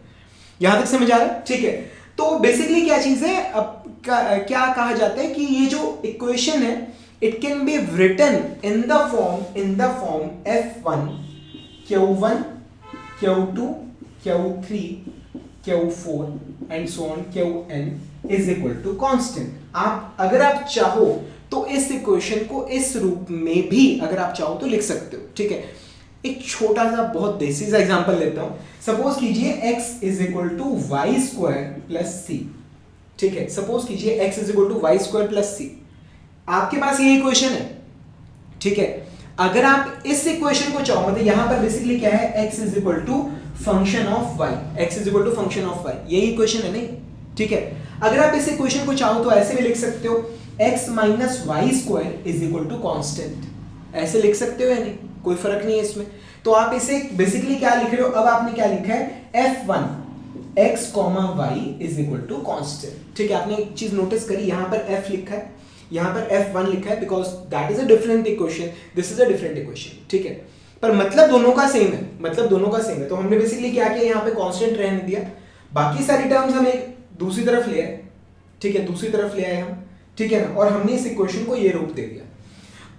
यहां तक समझ आ रहा है, ठीक है। तो बेसिकली क्या चीज है, अब क्या कहा जाता है कि ये जो इक्वेशन है, it can be written in the form f1 q1 q2 q3 q4 and so on qn is equal to constant। आप अगर आप चाहो तो इस इक्वेशन को इस रूप में भी अगर आप चाहो तो लिख सकते हो, ठीक है। एक छोटा सा बहुत बेसिक सा एग्जांपल लेता हूं, सपोज कीजिए x is equal to y square plus c, ठीक है, सपोज कीजिए x is equal to y square plus c, आपके पास ये इक्वेशन है, ठीक है। अगर आप इस इक्वेशन को चाहो, मतलब यहां पर बेसिकली क्या है, x is equal to function of y, x is equal to function of y, यही इक्वेशन है नहीं, ठीक है। अगर आप इस इक्वेशन को चाहो तो ऐसे भी लिख सकते हो, x minus y square is equal to constant, ऐसे लिख सकते हो या नहीं, कोई फर्क नहीं है इसमें। तो आप इसे बेसिकली क्या लिख रहे हो, अब आपने क्या लिखा है, f1 x, y is equal to constant, ठीक है। आपने एक चीज नोटिस करी, यहां पर f लिखा है, यहां पर f1 लिखा है, because that is a different equation, this is a different equation, ठीक है। पर मतलब दोनों का सेम है, मतलब दोनों का सेम है। तो हमने बेसिकली क्या किया, यहाँ पे कांस्टेंट रहने दिया, बाकी सारी टर्म्स हम एक दूसरी तरफ ले आए, ठीक है, दूसरी तरफ ले आए हम, ठीक है ना, और हमने इस इक्वेशन को ये रूप दे दिया।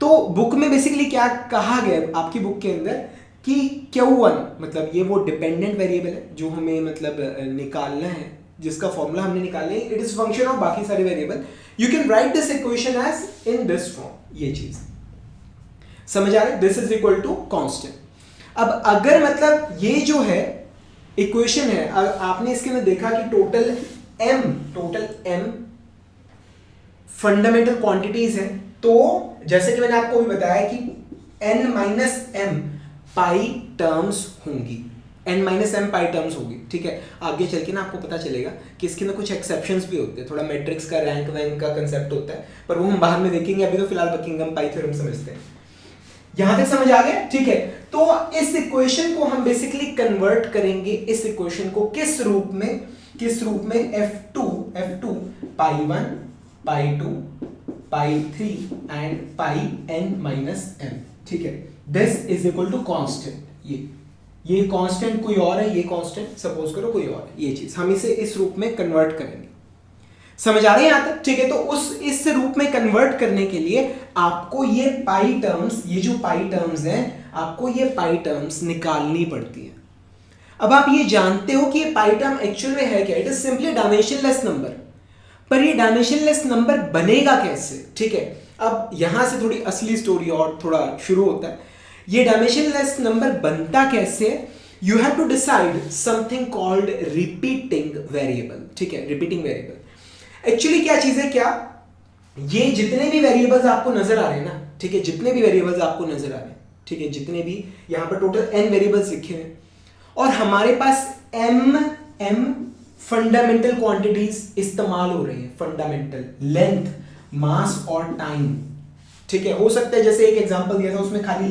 तो बुक में बेसिकली क्या कहा गया, आपकी बुक के अंदर, कि Q1 मतलब ये वो डिपेंडेंट वेरिएबल है जो हमें मतलब निकालना है, जिसका फॉर्मूला हमने निकालना है, इट इज फंक्शन ऑफ बाकी सारे variable. You can write this equation as in this form, ये चीज समझ आ रहा है, this is equal to constant. अब अगर मतलब ये जो है इक्वेशन है, आपने इसके अंदर देखा कि टोटल m फंडामेंटल क्वांटिटीज है, तो जैसे कि मैंने आपको भी बताया कि n minus m pi terms होंगी, n minus m pi terms होगी, ठीक है। आगे चल के ना आपको पता चलेगा कि इसके अंदर कुछ एक्सेप्शंस भी होते हैं, थोड़ा मैट्रिक्स का रैंक वैंक का कंसेप्ट होता है, पर वो हम बाद में देखेंगे, अभी तो फिलहाल बकिंगम पाई थ्योरम समझते हैं। यहां तक समझ आ गया, ठीक है। तो इस इक्वेशन को हम बेसिकली कन्वर्ट करेंगे, इस इक्वेशन को किस रूप में, f2 pi 1 pi 2 pi 3 and pi n minus m, ठीक है। This is equal to constant, ये ये कांस्टेंट कोई और है, ये कांस्टेंट सपोज करो कोई और है, ये चीज हम इसे इस रूप में कन्वर्ट करेंगे। समझ आ रहे हैं यहां तक? ठीक है, तो इस रूप में कन्वर्ट करने के लिए आपको ये पाई टर्म्स, ये जो पाई टर्म्स हैं, आपको ये पाई टर्म्स निकालनी पड़ती है। अब आप ये जानते हो कि ये पाई टर्म एक्चुअल में है क्या? It is simply dimensionless number. पर ये डायमेंशनलेस नंबर बनेगा कैसे? ठीक है, अब यहां से थोड़ी असली स्टोरी और थोड़ा शुरू होता है। ये डायमेंशनलेस नंबर बनता कैसे? You have to decide something called repeating variable. ठीक है, रिपीटिंग वेरिएबल एक्चुअली क्या चीज है? क्या ये जितने भी वेरिएबल्स आपको नजर आ रहे हैं ना, ठीक है, जितने भी वेरिएबल्स आपको नजर आ रहे हैं, ठीक है, जितने भी यहां पर टोटल n वेरिएबल्स लिखे हैं, और हमारे पास m फंडामेंटल क्वांटिटीज इस्तेमाल हो रही है। फंडामेंटल, लेंथ, मास और टाइम। ठीक है, हो सकता है जैसे एक एग्जांपल दिया था उसमें खाली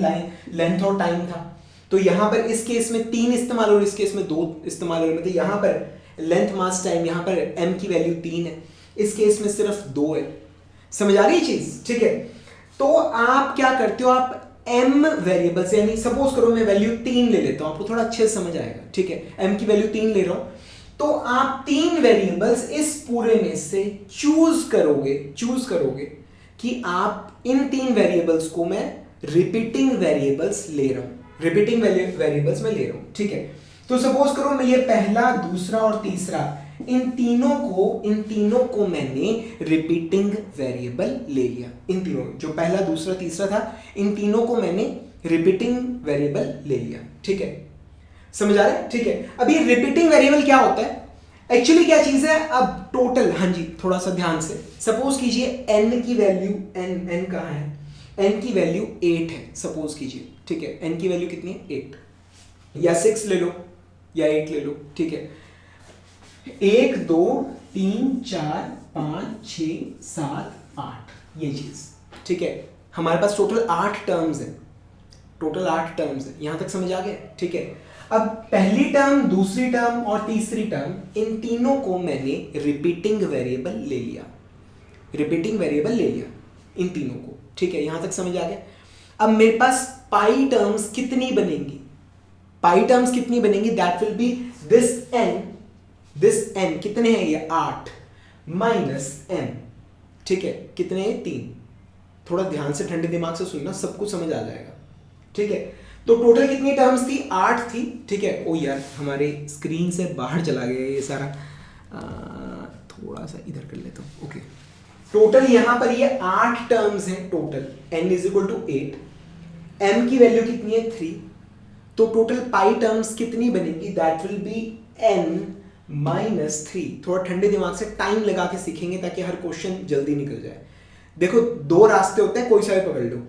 लेंथ और टाइम था, तो यहां पर इस केस में 3 इस्तेमाल हो रहे, इस केस में 2 इस्तेमाल हो रहे, मतलब यहां पर लेंथ, मास, टाइम, यहां पर m की वैल्यू 3 है, इस केस में सिर्फ 2 है। समझ आ रही है चीज? ठीक है, तो आप क्या करते हो, आप m वेरिएबल्स, यानी सपोज करो मैं वैल्यू 3 ले लेता हूं, आपको थोड़ा अच्छे से समझ आएगा। ठीक है, m की वैल्यू 3 ले रहा हूं, तो आप 3 वेरिएबल्स इस पूरे में से चूज करोगे कि आप इन 3 वेरिएबल्स को मैं रिपीटिंग वेरिएबल्स ले रहा हूं, रिपीटिंग वेरिएबल्स में ले रहा हूं। ठीक है, तो सपोज करो मैं ये पहला, दूसरा और तीसरा, इन तीनों को मैंने रिपीटिंग वेरिएबल ले लिया। इन तीनों, जो पहला, दूसरा, तीसरा था, इन तीनों को मैंने रिपीटिंग वेरिएबल ले लिया। ठीक है, समझ आ रहा है? ठीक है, अब ये रिपीटिंग वेरिएबल क्या होता है एक्चुअली, क्या चीज है? अब टोटल, हाँ जी, थोड़ा सा ध्यान से सपोज कीजिए n की वैल्यू, n कहाँ है? n की वैल्यू 8 है, सपोज कीजिए। ठीक है, n की वैल्यू कितनी है? 8 या 6 ले लो या 8 ले लो। ठीक है, 1 2 3 4 5 6 7 8 ये चीज। ठीक है, हमारे पास टोटल 8 टर्म्स है, टोटल 8 टर्म्स है। यहां तक समझ आ गया? ठीक है, अब पहली टर्म, दूसरी टर्म और तीसरी टर्म, इन तीनों को मैंने रिपीटिंग वेरिएबल ले लिया, रिपीटिंग वेरिएबल ले लिया इन तीनों को। ठीक है, यहां तक समझ आ गया? अब मेरे पास पाई टर्म्स कितनी बनेंगी? पाई टर्म्स कितनी बनेंगी? That will B this n कितने हैं? ये 8 माइनस m। ठीक है, कितने हैं? 3। थोड़ा ध्यान से ठंडे दिमाग से सुनना, सब कुछ समझ आ जाएगा। ठीक है, तो टोटल कितनी टर्म्स थी? 8 थी। ठीक है, ओ यार हमारे स्क्रीन से बाहर चला गया ये सारा, थोड़ा सा इधर कर लेता हूँ। ओके, टोटल यहां पर ये 8 टर्म्स हैं total, n is equal to 8, m की वैल्यू कितनी है? 3। तो टोटल पाई टर्म्स कितनी बनेगी? That will be n minus 3। थोड़ा ठंडे दिमाग से टाइम लगा के सीखेंगे ताकि हर क्वेश्चन जल्दी निकल जाए। देखो, 2 रास्ते होते हैं, कोई सा भी पकड़ लो।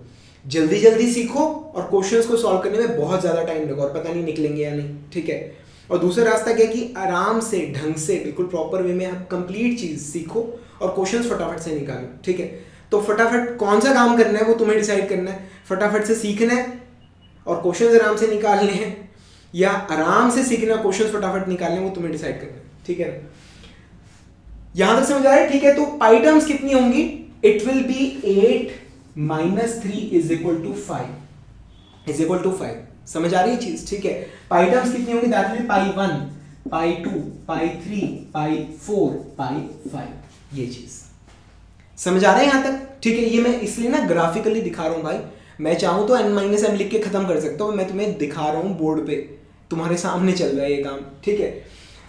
जल्दी सीखो और क्वेश्चंस को सॉल्व करने में बहुत ज्यादा टाइम लगा और पता नहीं निकलेंगे या नहीं। ठीक है, और दूसरा रास्ता क्या कि आराम से, ढंग से, बिल्कुल प्रॉपर वे में आप कंप्लीट चीज सीखो और क्वेश्चंस फटाफट से निकालो। ठीक है, तो फटाफट कौन सा काम करना है वो तुम्हें डिसाइड करना है। फटाफट से सीखना है और क्वेश्चंस आराम से निकालने हैं, या आराम से सीखना, क्वेश्चंस फटाफट निकालने, वो तुम्हें डिसाइड करना है। ठीक है, यहां तक समझ आ रहा है? ठीक है, तो पाई टर्म्स कितनी होंगी? It will be 8 minus 3 is equal to 5, is equal to 5। समझ आ रही है चीज? ठीक है, पाई टर्म्स कितनी होंगी? That will B pi 1, pi 2, pi 3, पाई 4, पाई 5। ये चीज समझ आ रहा है यहां तक? ठीक है, ये मैं इसलिए ना ग्राफिकली दिखा रहा हूं भाई। मैं चाहूं तो n माइनस m लिख के खत्म कर सकता हूं, मैं तुम्हें दिखा रहा हूं बोर्ड पे, तुम्हारे सामने चल रहा है ये काम। ठीक है,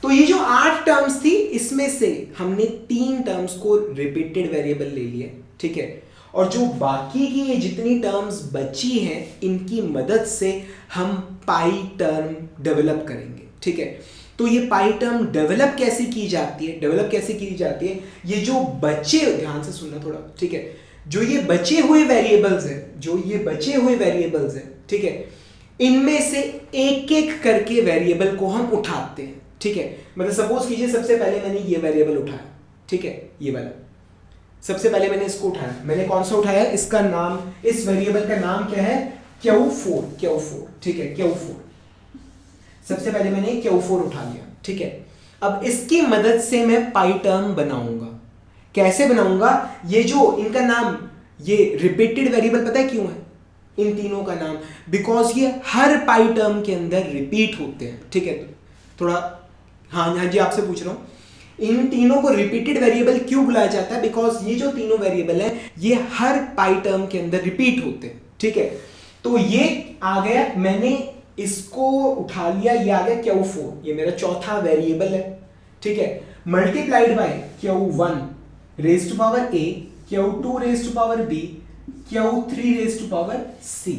तो ये जो 8 टर्म्स थी, इसमें से हमने 3 टर्म्स को रिपीटेड वेरिएबल ले लिए। ठीक है, और जो बाकी की ये जितनी टर्म्स बची हैं, इनकी मदद से हम पाई टर्म डेवलप करेंगे। ठीक है, तो ये पाई टर्म डेवलप कैसे की जाती है? डेवलप कैसे की जाती है? ये जो बचे, ध्यान से सुनना थोड़ा। ठीक है, जो ये बचे हुए वेरिएबल्स हैं, जो ये बचे हुए वेरिएबल्स हैं, ठीक है, इनमें से एक एक करके वेरिएबल को हम उठाते हैं। ठीक है, मतलब सपोज कीजिए सबसे पहले मैंने ये वेरिएबल उठाया। ठीक है, ये वाला सबसे पहले मैंने इसको उठाया। मैंने कौन सा उठाया? इसका नाम, इस वेरिएबल का नाम क्या है? Q4, Q4। ठीक है, Q4 सबसे पहले मैंने Q4 उठा लिया। ठीक है, अब इसकी मदद से मैं पाई टर्म बनाऊंगा। कैसे बनाऊंगा? ये जो इनका नाम, ये रिपीटेड वेरिएबल, पता है क्यों है? इन तीनों का नाम, बिकॉज ये हर पाई टर्म के अंदर रिपीट होते हैं, ठीक है। थोड़ा हाँ जी आपसे पूछ रहा हूँ, इन तीनों को रिपीटेड वेरिएबल क्यों बुलाया जाता है? बिकॉज ये जो तीनों वेरिएबल है ये हर पाई टर्म के अंदर रिपीट होते हैं, ठीक है। तो ये आ गया, मैंने इसको उठा लिया, ये आ गया Q4, ये मेरा चौथा वेरिएबल है, ठीक है। Multiplied by Q1 raise to power a, Q2 raise to power b, Q3 raise to power c।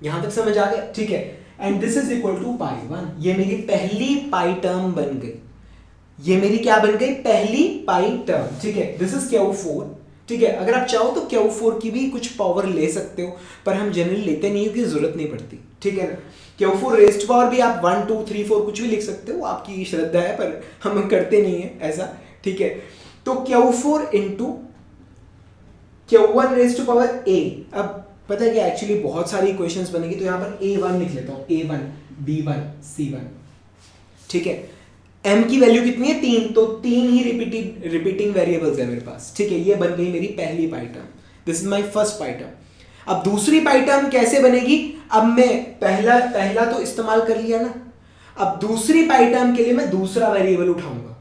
यहां तक समझ आ गया, ठीक है। And this is equal to pi 1, ये मेरी पहली पाई टर्म बन गई, ये मेरी क्या बन गई? पहली पाई टर्म, ठीक है। दिस इज Q4, ठीक है। अगर आप चाहो तो Q4 की भी कुछ पावर ले सकते हो, पर हम जनरली लेते नहीं क्योंकि जरूरत नहीं पड़ती, ठीक है ना। Q4 रेस्ट पावर भी आप 1 2 3 4 कुछ भी लिख सकते हो, आपकी श्रद्धा है, पर हम करते नहीं है ऐसा, ठीक है। तो Q4 into Q1 raised to power a। अब पता है कि एक्चुअली बहुत सारी इक्वेशंस बनेगी, तो यहां पर a1 लिख लेता हूं, a1 b1 c1, ठीक है। m की वैल्यू कितनी है? 3, तो 3 ही रिपीटिंग वेरिएबल्स है मेरे पास, ठीक है। ये बन गई मेरी पहली pi term, this is my first pi term. अब दूसरी पाई टर्म कैसे बनेगी? अब मैं पहला तो इस्तेमाल कर लिया ना, अब दूसरी पाई टर्म के लिए मैं दूसरा वेरिएबल उठाऊंगा,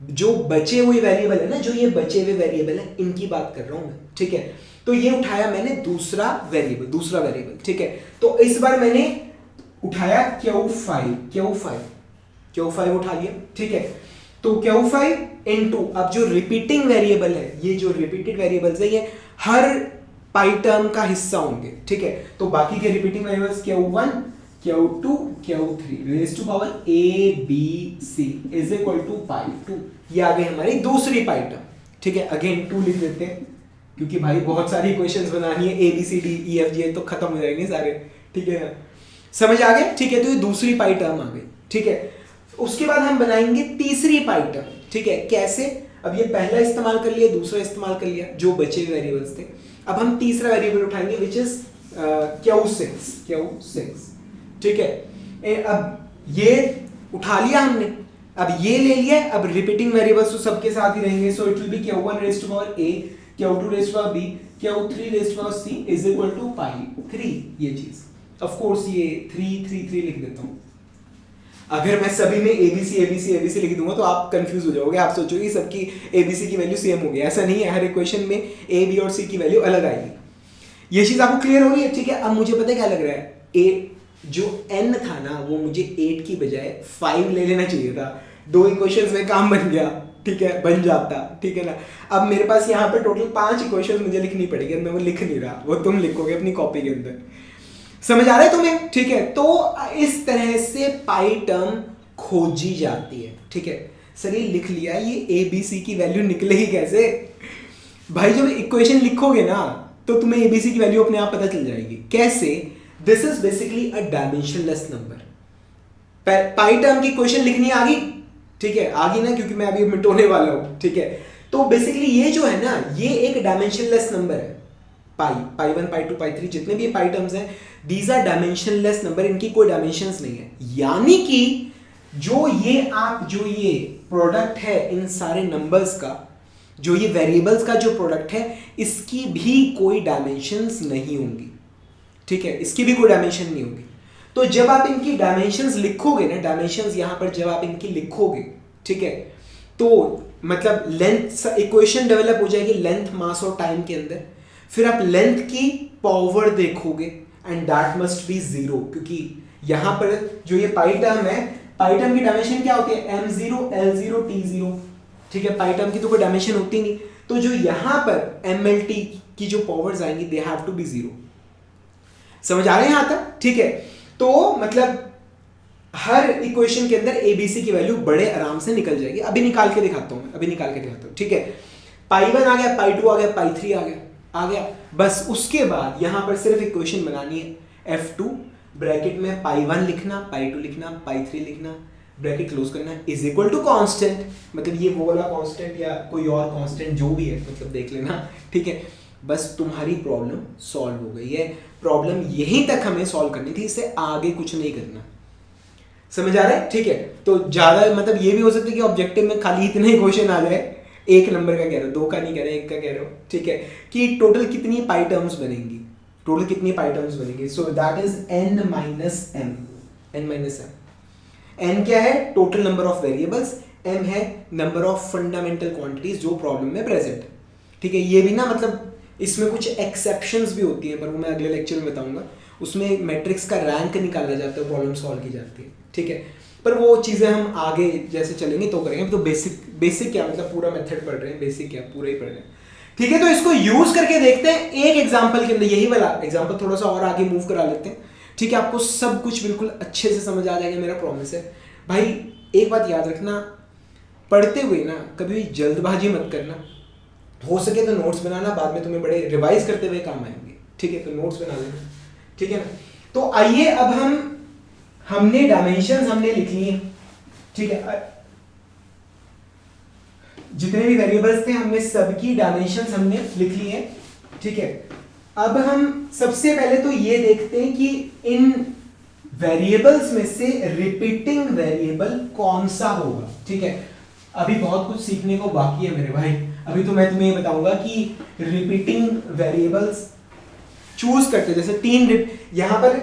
जो बचे हुए वेरिएबल है ना, जो ये बचे हुए वेरिएबल है इनकी बात कर रहा हूं मैं, ठीक है। तो ये उठाया मैंने दूसरा वेरिएबल, ठीक है। तो इस बार मैंने उठाया Q5 उठा लिया, ठीक है। तो Q5 इंटू, अब जो रिपीटिंग वेरिएबल है, ये जो रिपीटेड वेरिएबल्स है ये हर पाई टर्म का हिस्सा होंगे, ठीक है। तो बाकी के repeating variables Q1 Q2 Q3 raise to power a b c is equal to pi 2, ये आ गई हमारी दूसरी पाई टर्म, ठीक है। अगेन 2 लिख देते हैं, क्योंकि भाई बहुत सारी इक्वेशंस बनानी है, a b c d e f g तो खत्म हो जाएंगे सारे, ठीक है। समझ आ गया, ठीक है। तो ये दूसरी पाई टर्म आ गई, ठीक है। उसके बाद हम बनाएंगे तीसरी पाई टर्म, ठीक है। कैसे? अब ये पहला इस्तेमाल कर लिया, दूसरा इस्तेमाल कर लिया, जो बचे हुए वेरिएबल्स थे। अब हम तीसरा वेरिएबल उठाएंगे विच इज Q6, ठीक है। अब ये उठा लिया हमने, अब ये ले लिया, अब रिपीटिंग वेरिएबल्स तो सबके साथ ही रहेंगे, so it will be Q1 raise to power a, Q2 raise to power b, Q3 raise to power c is equal to pi 3। ये चीज ऑफ कोर्स ये 3 लिख देता हूं। अगर मैं सभी में ABC लिख दूंगा तो आप कंफ्यूज हो जाओगे, आप सोचोगे सबकी ABC की वैल्यू सेम होगी, ऐसा नहीं है। हर इक्वेशन में A, B और C की वैल्यू अलग आएगी। ये चीज आपको क्लियर हो रही है, ठीक है। अब मुझे पता है क्या लग रहा है, जो n था ना, वो मुझे 8 की बजाय 5 ले लेना चाहिए था, 2 इक्वेशंस में काम बन गया, ठीक है, बन जाता, ठीक है ना। अब मेरे पास यहाँ पे टोटल 5 इक्वेशंस मुझे लिखनी पड़ेगी, मैं वो लिख नहीं रहा, वो तुम लिखोगे अपनी कॉपी के अंदर। समझ आ रहा है तुम्हें, ठीक है। तो इस तरह से पाई टर्म खोजी जाती है, ठीक है। सर ये लिख लिया, ये ए बी सी की वैल्यू निकलेगी कैसे? भाई जब इक्वेशन लिखोगे ना तो तुम्हें एबीसी की वैल्यू अपने आप पता चल जाएगी। कैसे? This is basically a dimensionless number. Pi term की इक्वेशन लिखनी आ गई, ठीक है, आ गई ना, क्योंकि मैं अभी मिटाने वाला हूं, ठीक है। तो बेसिकली ये जो है ना, ये एक डायमेंशनलेस नंबर है। पाई 1 पाई 2 पाई 3 जितने भी पाई टर्म्स हैं, दीज आर डायमेंशनलेस नंबर, इनकी कोई डायमेंशंस नहीं है। यानी कि जो ये प्रोडक्ट है इन सारे नंबर्स का, जो ये वेरिएबल्स का जो प्रोडक्ट है, इसकी भी कोई डायमेंशंस नहीं होंगी, ठीक है, इसकी भी कोई डायमेंशन नहीं होगी। तो जब आप इनकी डायमेंशंस लिखोगे ना, डायमेंशंस यहां पर जब आप इनकी लिखोगे, ठीक है, तो मतलब लेंथ इक्वेशन डेवलप हो जाएगी लेंथ, मास और टाइम के अंदर। फिर आप लेंथ की पावर देखोगे एंड दैट मस्ट बी 0, क्योंकि यहां पर जो ये पाई टर्म है, पाई टर्म की डायमेंशन क्या होती है? m0 l0 t0, ठीक है। पाई टर्म की तो कोई डायमेंशन होती नहीं, तो जो यहां पर mlt की जो पावर्स आएंगी दे हैव टू बी 0। समझ आ रहे हैं यहां तक, ठीक है। तो मतलब हर इक्वेशन के अंदर एबीसी की वैल्यू बड़े आराम से निकल जाएगी। अभी निकाल के दिखाता हूं, ठीक है। पाई 1 आ गया, पाई 2 आ गया, पाई 3 आ गया। बस उसके बाद यहां पर सिर्फ इक्वेशन बनानी है, f2 ब्रैकेट में पाई 1 लिखना, पाई 2 लिखना, पाई 3 लिखना, ब्रैकेट क्लोज करना, इज इक्वल टू कांस्टेंट, मतलब ये वो वाला कांस्टेंट या कोई और कांस्टेंट जो भी है, मतलब देख लेना, ठीक है। बस तुम्हारी प्रॉब्लम सॉल्व हो गई है। प्रॉब्लम यहीं तक हमें सॉल्व करनी थी, इससे आगे कुछ नहीं करना। समझ आ रहा है, ठीक है। तो ज्यादा मतलब ये भी हो सकता है कि ऑब्जेक्टिव में खाली इतने क्वेश्चन आ जाए, 1 नंबर का कह रहे हो, 2 का नहीं कह रहे, 1 का कह रहे हो, ठीक है, कि टोटल कितनी पाई टर्म्स बनेंगी। टोटल कितनी पाई टर्म्स बनेंगे? So that is n minus m, n minus m। n क्या है? Total number of variables, m है नंबर ऑफ फंडामेंटल क्वांटिटीज जो प्रॉब्लम में प्रेजेंट है। ठीक है, ये भी ना मतलब इसमें कुछ एक्सेप्शंस भी होती हैं, पर वो मैं अगले लेक्चर में बताऊंगा। उसमें मैट्रिक्स का रैंक निकाला जाता है, प्रॉब्लम सॉल्व की जाती है। ठीक है, पर वो चीज़ें हम आगे जैसे चलेंगे तो करेंगे। तो बेसिक क्या मतलब पूरा मेथड पढ़ रहे हैं, बेसिक क्या पूरा ही पढ़ रहे हैं। ठीक है, तो इसको यूज करके देखते हैं एक एग्जाम्पल के अंदर। यही वाला एग्जाम्पल थोड़ा सा और आगे मूव करा लेते हैं। ठीक है, आपको सब कुछ बिल्कुल अच्छे से समझ आ जाएगा, मेरा प्रॉमिस है। भाई एक बात याद रखना, पढ़ते हुए ना कभी भी जल्दबाजी मत करना। हो सके तो नोट्स बनाना, बाद में तुम्हें बड़े रिवाइज करते हुए काम आएंगे। ठीक है, तो नोट्स बना लेना। ठीक है ना, तो आइए अब हमने डायमेंशंस हमने लिख लिए। ठीक है, जितने भी वेरिएबल्स थे हमने सबकी डायमेंशंस हमने लिख ली है। ठीक है, अब हम सबसे पहले तो ये देखते हैं कि इन वेरिएबल्स में से रिपीटिंग वेरिएबल कौन सा होगा। ठीक है, अभी बहुत कुछ सीखने को बाकी है मेरे भाई। अभी तो मैं तुम्हें ये बताऊंगा कि रिपीटिंग वेरिएबल्स चूज करते, जैसे यहां पर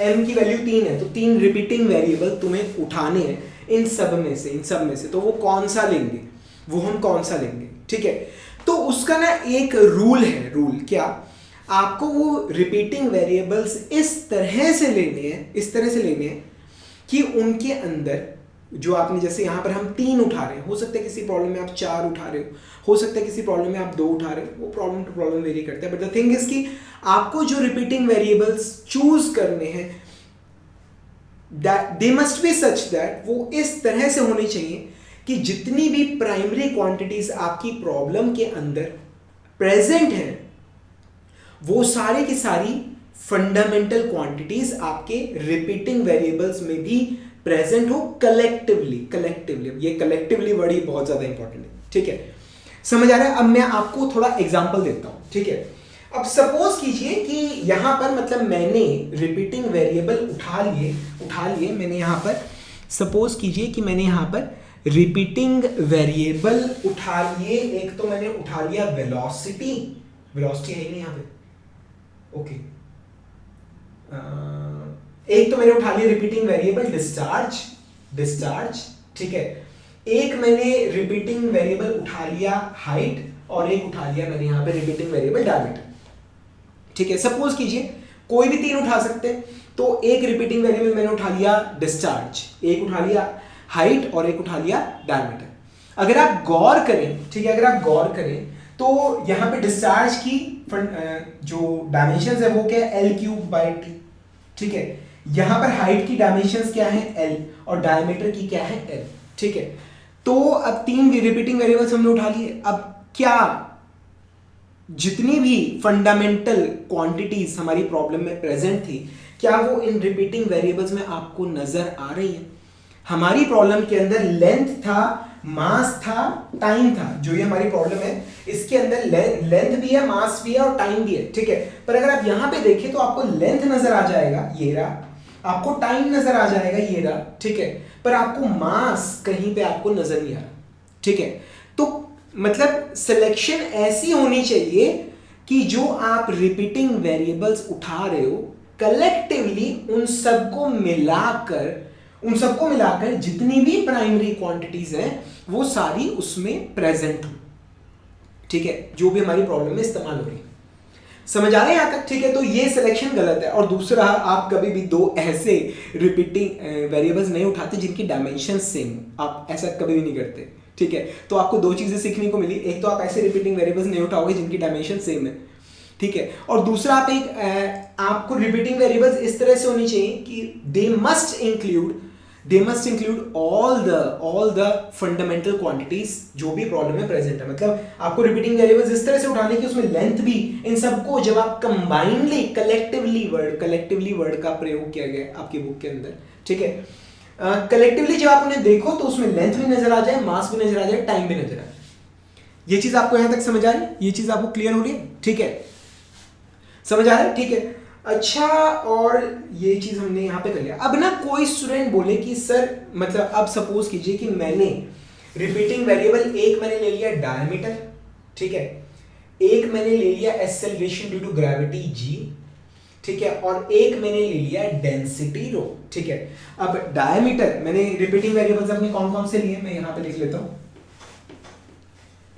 m की वैल्यू 3 है, तो 3 रिपीटिंग वेरिएबल तुम्हें उठाने हैं इन सब में से, तो वो कौन सा लेंगे, वो हम कौन सा लेंगे। ठीक है, तो उसका ना एक रूल है। रूल क्या? आपको वो रिपीटिंग वेरिएबल्स इस तरह से लेने हैं कि उनके अंदर जो आपने, जैसे यहाँ पर हम 3 उठा रहे हैं, हो सकता है किसी प्रॉब्लम में आप 4 उठा रहे हो सकता है किसी प्रॉब्लम में आप 2 उठा रहे हो, वो प्रॉब्लम टू प्रॉब्लम वेरी करता है। बट द थिंग इज कि आपको जो रिपीटिंग वेरिएबल्स चूज करने हैं they must be such that वो इस तरह से होने चाहिए कि जितनी भी प्राइमरी क्वांटिटीज आपकी प्रॉब्लम के अंदर प्रेजेंट हैं, वो सारी की सारी फंडामेंटल क्वांटिटीज आपके रिपीटिंग वेरिएबल्स में भी प्रेजेंट हो कलेक्टिवली। ये कलेक्टिवली वर्ड ही बहुत ज्यादा इंपॉर्टेंट है। ठीक है, समझ आ रहा है? अब मैं आपको थोड़ा एग्जांपल देता हूं। ठीक है, अब सपोज कीजिए कि यहां पर मतलब मैंने रिपीटिंग वेरिएबल उठा लिए मैंने यहां पर, सपोज कीजिए कि मैंने यहां पर रिपीटिंग वेरिएबल उठा लिए। एक तो मैंने उठा लिया वेलोसिटी है ही नहीं यहां पे। ओके, एक तो मैंने उठा लिया रिपीटिंग वेरिएबल डिस्चार्ज। ठीक है, एक मैंने रिपीटिंग वेरिएबल उठा लिया हाइट, और एक उठा लिया मैंने यहां पे रिपीटिंग वेरिएबल डायमीटर। ठीक है, सपोज कीजिए कोई भी 3 उठा सकते हैं, तो एक रिपीटिंग वेरिएबल मैंने उठा लिया डिस्चार्ज, एक उठा लिया हाइट और एक उठा लिया डायमीटर। अगर आप गौर करें, ठीक है, अगर आप गौर करें तो यहां पे डिस्चार्ज की जो डायमेंशंस है वो क्या है? L3/T। ठीक है, यहां पर हाइट की डायमेंशंस क्या है? L, और डायमीटर की क्या है? L। ठीक है, तो अब 3 रिपीटिंग वेरिएबल्स हमने उठा लिए। अब क्या जितनी भी फंडामेंटल क्वांटिटीज हमारी प्रॉब्लम में प्रेजेंट थी, क्या वो इन रिपीटिंग वेरिएबल्स में आपको नजर आ रही है? हमारी प्रॉब्लम के अंदर लेंथ था, मास था, टाइम था। जो ये हमारी प्रॉब्लम है इसके अंदर लेंथ भी है, मास भी है और टाइम भी है। ठीक है, पर अगर आप यहां पे देखें तो आपको लेंथ नजर आ जाएगा, ये रहा, आपको टाइम नजर आ जाएगा, ये रहा। ठीक है, पर आपको मास कहीं पे आपको नजर नहीं आ रहा। ठीक है, तो मतलब सिलेक्शन ऐसी होनी चाहिए कि जो आप रिपीटिंग वेरिएबल्स उठा रहे हो कलेक्टिवली उन सबको मिलाकर जितनी भी प्राइमरी क्वांटिटीज हैं वो सारी उसमें प्रेजेंट हो। ठीक है, जो भी हमारी प्रॉब्लम में इस्तेमाल हो रही है। समझ आ रहे हैं यहां तक? ठीक है, तो ये सिलेक्शन गलत है। और दूसरा, आप कभी भी 2 ऐसे रिपीटिंग वेरिएबल्स नहीं उठाते जिनकी डायमेंशन सेम हो। आप ऐसा कभी भी नहीं करते। ठीक है, तो आपको 2 चीजें सीखने को मिली। एक तो आप ऐसे रिपीटिंग वेरिएबल्स नहीं उठाओगे जिनकी डायमेंशन सेम है। ठीक है, और दूसरा आपको रिपीटिंग वेरिएबल्स इस तरह से होनी चाहिए कि they must include all the fundamental quantities जो भी प्रॉब्लम में प्रेजेंट है। मतलब आपको रिपीटिंग वेरिएबल्स इस तरह से उठाने की उसमें लेंथ भी, इन सबको जब आप कंबाइनली कलेक्टिवली वर्ड का प्रयोग किया गया आपकी बुक के अंदर। ठीक है, कलेक्टिवली जब आप उन्हें देखो तो उसमें लेंथ भी नजर आ जाए, मास भी नजर आ जाए, टाइम भी नजर आ जाए। ये चीज आपको यहां तक समझ आ रही है? ये चीज आपको क्लियर हो रही है? ठीक है, समझ आ रहा है? ठीक है, अच्छा, और ये चीज हमने यहां पे कर लिया। अब ना कोई स्टूडेंट बोले कि सर मतलब अब सपोज कीजिए कि मैंने रिपीटिंग वेरिएबल एक मैंने ले लिया डायमीटर, ठीक है, एक मैंने ले लिया acceleration due to gravity g, ठीक है, और एक मैंने ले लिया डेंसिटी रो, ठीक है। अब डायमीटर मैंने रिपीटिंग वेरिएबल्स अपने कौन कौन से लिए, मैं यहां पे लिख लेता हूं।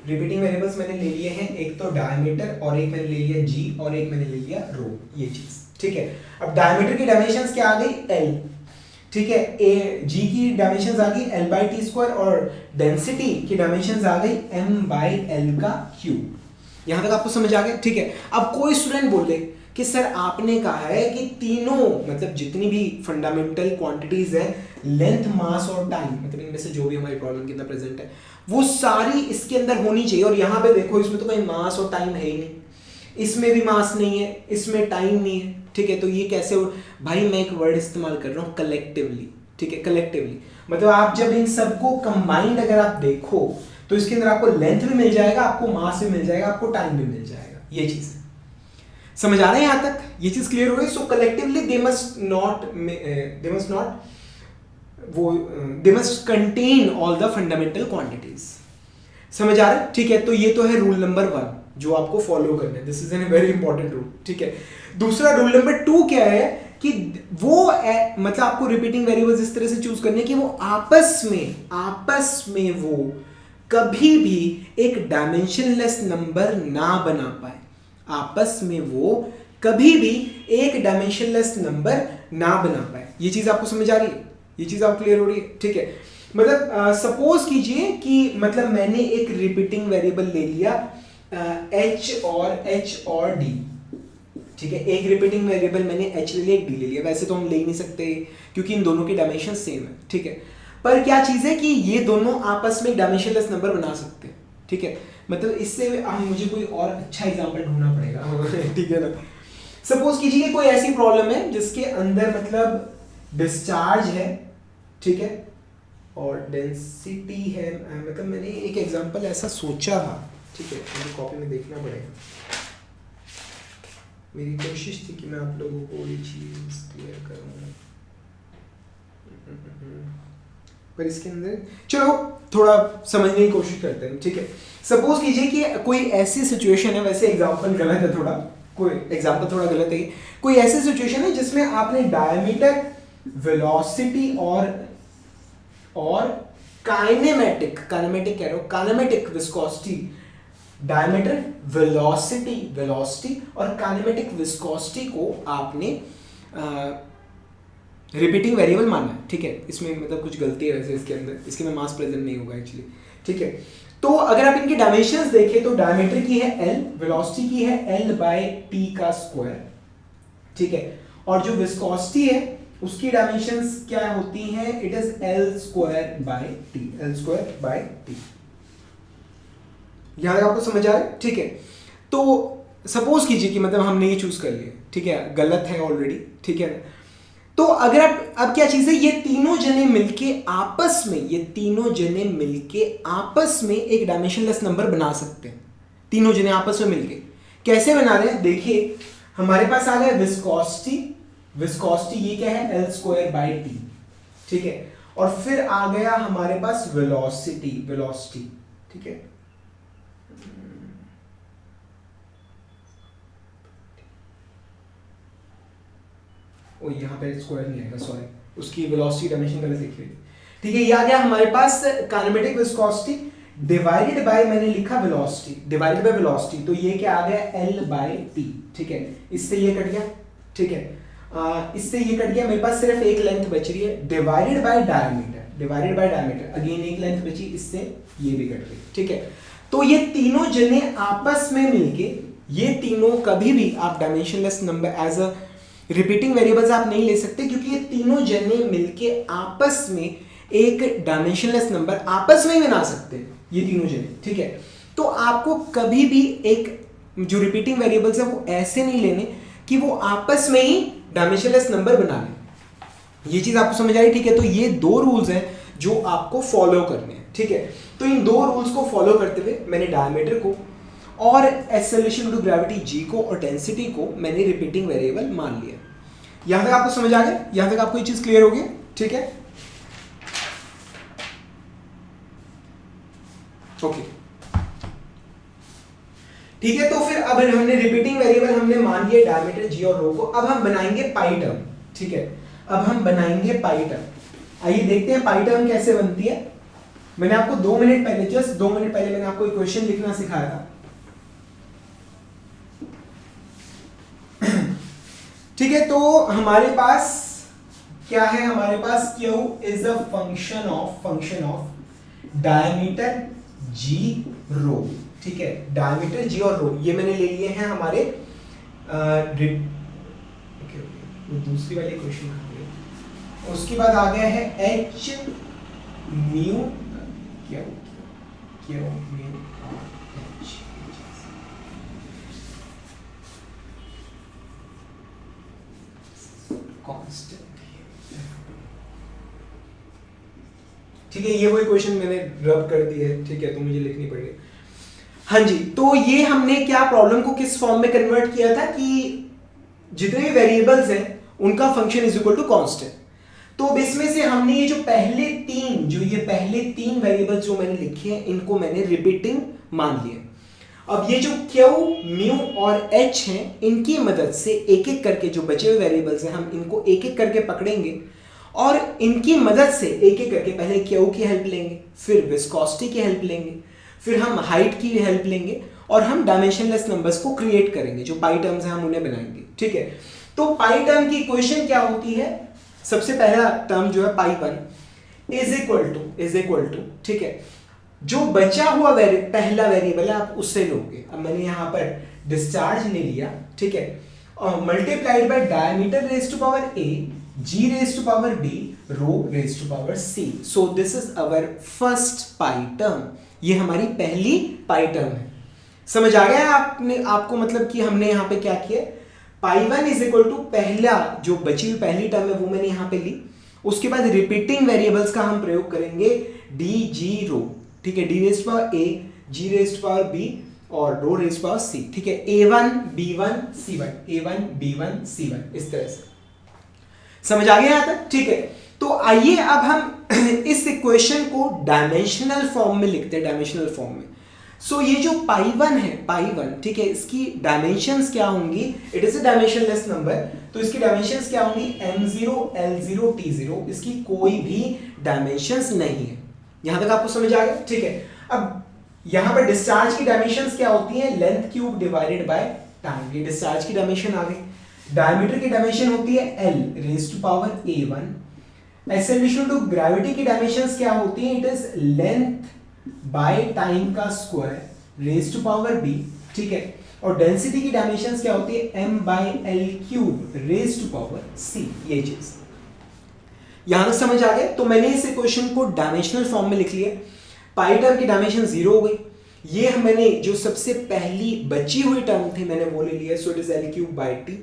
रिपीटिंग वेरिएबल्स मैंने ले लिए हैं, एक तो डायमीटर और एक मैंने ले लिया जी और एक मैंने ले लिया रो, ये चीज, ठीक है। अब डायमीटर की डायमेंशंस क्या आ गई, एल, ठीक है। ए जी की डायमेंशंस आ गई एल बाई टी स्क्वायर और डेंसिटी की डायमेंशंस आ गई एम बाई एल का क्यूब। यहां तक आपको समझ आ गया, ठीक है। अब कोई स्टूडेंट बोले कि सर आपने कहा है कि तीनों मतलब जितनी भी फंडामेंटल क्वांटिटीज है, लेंथ, मास और टाइम, मतलब इनमें से जो भी हमारी प्रॉब्लम के अंदर प्रेजेंट है वो सारी इसके अंदर होनी चाहिए, और यहाँ पे देखो इसमें तो कोई मास और टाइम है ही नहीं, इसमें भी मास नहीं है, इसमें टाइम नहीं है, ठीक है। तो ये कैसे हो भाई, मैं एक वर्ड इस्तेमाल कर रहा हूँ कलेक्टिवली, ठीक है, कलेक्टिवली, मतलब आप जब इन सबको कंबाइंड अगर आप देखो तो इसके अंदर आपको लेंथ भी मिल जाएगा, आपको मास भी मिल जाएगा, आपको टाइम भी मिल जाएगा, ये चीज है। समझ आ रहा है यहां तक, ये चीज क्लियर हो गई। So collectively they must contain all the fundamental quantities. समझ आ रहा है, ठीक है। तो ये तो है रूल नंबर 1 जो आपको फॉलो करना है, this is an very important rule, ठीक है। दूसरा रूल नंबर 2 क्या है कि वो मतलब आपको रिपीटिंग वेरिएबल्स इस तरह से चूज करने कि वो आपस में वो कभी भी एक डायमेंशनलेस नंबर ना बना पाए, आपस में वो कभी भी एक डायमेंशनलेस नंबर ना बना पाए। ये चीज आपको समझ आ रही है, ये चीज आपको क्लियर हो रही है, ठीक है। मतलब सपोज कीजिए कि मतलब मैंने एक रिपीटिंग वेरिएबल ले लिया h और d, ठीक है। एक रिपीटिंग वेरिएबल मैंने h ले लिया, एक d ले लिया, वैसे तो हम ले ही नहीं सकते क्योंकि इन दोनों की डायमेंशन सेम है, ठीक है। पर क्या चीज है कि ये दोनों आपस में डायमेंशनलेस नंबर बना सकते हैं, ठीक है। मतलब इससे मुझे कोई और अच्छा एग्जांपल ढूंढना पड़ेगा, ठीक है ना। सपोज कीजिए कोई ऐसी प्रॉब्लम है जिसके अंदर मतलब डिस्चार्ज है, ठीक है, और डेंसिटी है, मतलब मैंने एक एग्जांपल ऐसा सोचा था, ठीक है, मुझे कॉपी में देखना पड़ेगा। मेरी कोशिश थी कि मैं आप लोगों को ये चीज क्लियर करूं, पर इसके अंदर चलो थोड़ा समझने की कोशिश करते हैं, ठीक है। सपोज कीजिए कि कोई ऐसी सिचुएशन है, वैसे एग्जांपल गलत है थोड़ा, कोई एग्जांपल थोड़ा गलत है, कोई ऐसी सिचुएशन है जिसमें आपने डायमीटर, वेलोसिटी और काइनेमेटिक कह रहे हो, काइनेमेटिक विस्कोसिटी, डायमीटर, वेलोसिटी और काइनेमेटिक विस्कोसिटी को आपने रिपीटिंग वेरिएबल माना है, ठीक है। इसमें मतलब कुछ गलती है वैसे इसके अंदर, इसके में मास प्रेजेंट नहीं होगा एक्चुअली, ठीक है। तो अगर आप इनकी डायमेंशंस देखें तो डायमीटर की है l, वेलोसिटी की है l बाय t का स्क्वायर, ठीक है, और जो विस्कोसिटी है उसकी डायमेंशंस क्या होती हैं, it is l square by t। यहां तक आपको समझ आ रहा है, ठीक है। तो सपोज कीजिए कि मतलब हमने ये चूज कर लिया, ठीक है, गलत है ऑलरेडी, ठीक है। तो अगर आप अब क्या चीज है, ये तीनों जने मिलके आपस में एक डायमेंशनलेस नंबर बना सकते हैं, तीनों जने आपस में मिलके। कैसे बना रहे हैं, देखिए हमारे पास आ गया विस्कोसिटी ये क्या है, l स्क्वायर बाय t, ठीक है, और फिर आ गया हमारे पास वेलोसिटी, ठीक है। ओ यहाँ पे स्क्वायर नहीं आएगा, सॉरी, उसकी वेलोसिटी डायमेंशन गलत लिखी हुई, ठीक है। ये आ गया हमारे पास काइनेमेटिक विस्कोसिटी डिवाइडेड बाय, मैंने लिखा वेलोसिटी डिवाइडेड बाय वेलोसिटी, तो ये क्या आ गया l बाय t, ठीक है। इससे ये कट गया, ठीक है, इससे ये कट गया, मेरे पास सिर्फ एक लेंथ बच रही है, डिवाइडेड बाय डायमीटर, अगेन एक लेंथ बची, इससे ये भी कट गई, ठीक है। तो ये तीनों जने आपस में मिलके, ये तीनों कभी भी आप dimensionless number as a repeating variables आप नहीं ले सकते, क्योंकि ये तीनों जने मिलके आपस में एक डायमेंशनलेस नंबर आपस में ही बना सकते हैं, ये तीनों जने, ठीक है। तो आपको कभी भी एक जो रिपीटिंग वेरिएबल्स है वो ऐसे नहीं लेने कि वो आपस में ही डायमेंशनलेस नंबर बना लें, ये चीज आपको समझ आई, ठीक है। तो ये दो रूल्स हैं जो आपको फॉलो करने हैं, ठीक है। तो इन दो रूल्स को फॉलो करते हुए मैंने डायमीटर को और acceleration due to gravity g को और डेंसिटी को मैंने रिपीटिंग वेरिएबल मान लिया। यहां तक आपको समझ आ गया, यहां तक आपको ये चीज क्लियर होगी, ठीक है, ओके। ठीक है, तो फिर अब हमने रिपीटिंग वेरिएबल हमने मान लिया डायमीटर जी और रो को। अब हम बनाएंगे पाई टर्म। ठीक है, अब हम बनाएंगे पाई टर्म। आइए देखते हैं पाई टर्म कैसे बनती है। मैंने आपको 2 मिनट पहले, जस्ट 2 मिनट पहले मैंने आपको एक क्वेश्चन लिखना सिखाया था। ठीक है, तो हमारे पास क्या है, हमारे पास Q is a function of diameter g rho. ठीक है, डायमीटर जी और रो ये मैंने ले लिए हैं हमारे दूसरी वाली क्वेश्चन। उसके बाद आ गया है H mu Q mu H। Constant. ठीक है, ये वही क्वेश्चन मैंने रब कर दी है। ठीक है, तो मुझे लिखनी पड़ेगी। हाँ जी, तो ये हमने क्या प्रॉब्लम को किस फॉर्म में कन्वर्ट किया था कि जितने भी वेरिएबल्स हैं उनका function is equal to constant. तो इसमें से हमने ये जो पहले तीन वेरिएबल्स जो मैंने लिखे हैं इनको मैंने रिपीटिंग मान लिए। अब ये जो Q, म्यू और H हैं इनकी मदद से एक एक करके जो बचे हुए वेरिएबल्स हैं हम इनको एक एक करके पकड़ेंगे और इनकी मदद से एक एक करके पहले Q की हेल्प लेंगे, फिर विस्कोसिटी की हेल्प लेंगे, फिर हम हाइट की हेल्प लेंगे और हम डायमेंशनलेस नंबर्स को क्रिएट करेंगे। जो पाई टर्म्स हैं हम उन्हें बनाएंगे। ठीक है, तो पाई टर्म की इक्वेशन क्या होती है? सबसे पहला टर्म जो है पाई 1 इज इक्वल टू ठीक है, जो बचा हुआ पहला वेरिएबल है आप उससे लोगे। अब मैंने यहां पर डिस्चार्ज ले लिया। ठीक है, और multiplied by diameter raise to power a, g raise to power b, rho raise to power c। So this is our first pi term. ये हमारी पहली पाई टर्म है। समझ आ गया आपको मतलब कि हमने यहां पे क्या किया? पाई 1 इज इक्वल टू पहला जो बची हुई पहली टर्म है वो मैंने यहां पे ली। उसके बाद रिपीटिंग वेरिएबल्स का हम प्रयोग करेंगे डी जी रो। ठीक है, d raise power a, g raise power b और रो रेज पावर c। ठीक है, a1 b1 c1, a1 b1 c1, इस तरह से समझ आ गया यहां तक? ठीक है, तो आइए अब हम इस इक्वेशन को डायमेंशनल फॉर्म में लिखते हैं, डायमेंशनल फॉर्म में। सो ये जो पाई 1 है, पाई 1 ठीक है, इसकी डायमेंशंस क्या होंगी? It is a dimensionless number, तो इसकी डायमेंशंस क्या होंगी? m0 l0 t0। इसकी कोई भी डायमेंशंस नहीं है। यहां तक आपको समझ आ गया? ठीक है, अब यहां पर डिस्चार्ज की डायमेंशंस क्या होती है? Length cube divided by time. ये डिस्चार्ज की डायमेंशन आ गई। डायमीटर की डायमेंशन होती है l raise to power a1। Acceleration to gravity की डायमेंशंस क्या होती है? It is length by time का square raise to power b। ठीक है, और डेंसिटी की डायमेंशंस क्या होती है? m by l cube raise to power c। ये चीज यहां तक समझ आ गया? तो मैंने इस इक्वेशन को डायमेंशनल फॉर्म में लिख लिया। पाई टर्म की डायमेंशन 0 हो गई। ये मैंने जो सबसे पहली बची हुई टर्म थी मैंने वो ले लिया, so it is l cube by t।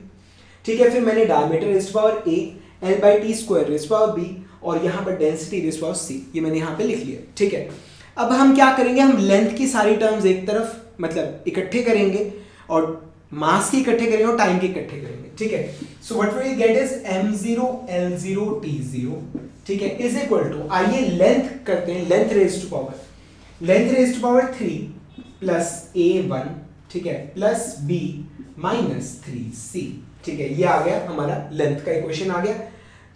ठीक है, फिर मैंने diameter raise to power a, l by t square raise to power b और यहां पर density raise to power c, ये मैंने यहां पे लिख लिया। ठीक है, अब हम क्या करेंगे? हम लेंथ की सारी टर्म्स एक तरफ मतलब इकट्ठे करेंगे और मास की इकट्ठे करेंगे और टाइम की इकट्ठे करेंगे। ठीक है, so what we get is m0 l0 t0। ठीक है, इज इक्वल टू, आइए लेंथ करते हैं, length raise to power 3 plus a1 ठीक है प्लस b माइनस 3c। ठीक है, ये आ गया हमारा लेंथ का इक्वेशन आ गया।